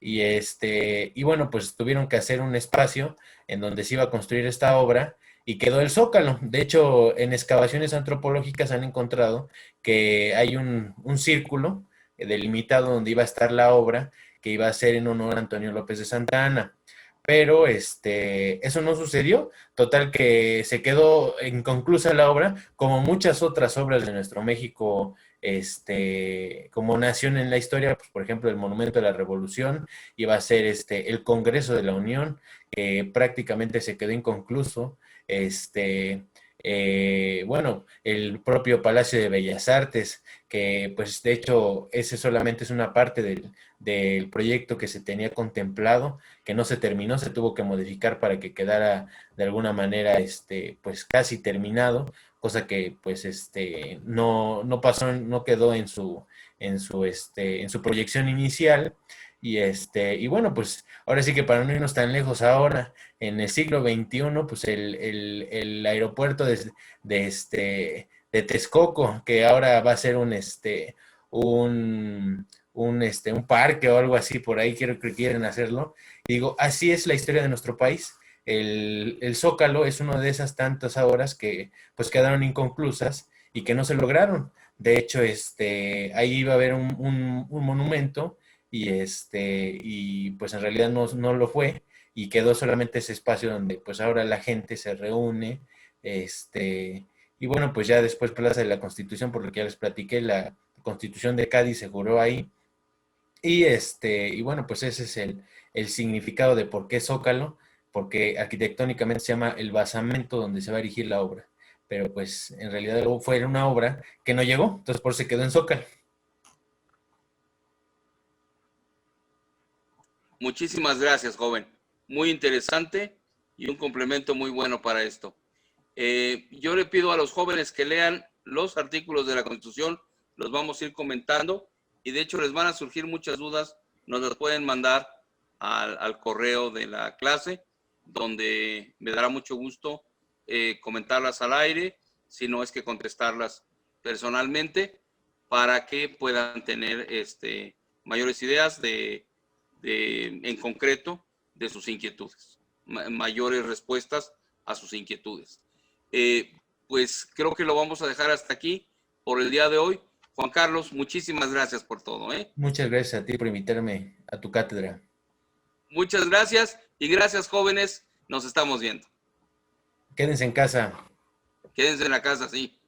Y bueno, pues tuvieron que hacer un espacio en donde se iba a construir esta obra y quedó el Zócalo. De hecho, en excavaciones antropológicas han encontrado que hay un círculo delimitado donde iba a estar la obra que iba a ser en honor a Antonio López de Santa Anna. Pero eso no sucedió. Total que se quedó inconclusa la obra, como muchas otras obras de nuestro México, como nación en la historia, pues, por ejemplo, el Monumento de la Revolución, iba a ser el Congreso de la Unión, que prácticamente se quedó inconcluso. Bueno, el propio Palacio de Bellas Artes, que pues de hecho ese solamente es una parte del proyecto que se tenía contemplado, que no se terminó, se tuvo que modificar para que quedara de alguna manera pues casi terminado, cosa que pues no pasó, no quedó en su proyección inicial. Y bueno, pues ahora sí que para no irnos tan lejos ahora, en el siglo XXI, pues el aeropuerto de Texcoco, que ahora va a ser un parque o algo así, por ahí quiero que quieren hacerlo. Y digo, así es la historia de nuestro país. El Zócalo es una de esas tantas obras que pues quedaron inconclusas y que no se lograron. De hecho, ahí iba a haber un monumento y pues en realidad no lo fue y quedó solamente ese espacio donde pues ahora la gente se reúne, y bueno, pues ya después Plaza de la Constitución, por lo que ya les platiqué, la Constitución de Cádiz se juró ahí. Y bueno, pues ese es el significado de por qué Zócalo, porque arquitectónicamente se llama el basamento donde se va a erigir la obra. Pero pues en realidad fue una obra que no llegó, entonces por eso se quedó en Zócalo. Muchísimas gracias, joven. Muy interesante y un complemento muy bueno para esto. Yo le pido a los jóvenes que lean los artículos de la Constitución, los vamos a ir comentando y de hecho les van a surgir muchas dudas, nos las pueden mandar al correo de la clase, donde me dará mucho gusto comentarlas al aire, si no es que contestarlas personalmente, para que puedan tener mayores ideas en concreto de sus inquietudes, mayores respuestas a sus inquietudes. Pues creo que lo vamos a dejar hasta aquí por el día de hoy. Juan Carlos, muchísimas gracias por todo. Muchas gracias a ti por invitarme a tu cátedra. Muchas gracias y gracias, jóvenes. Nos estamos viendo. Quédense en casa. Quédense en la casa, sí.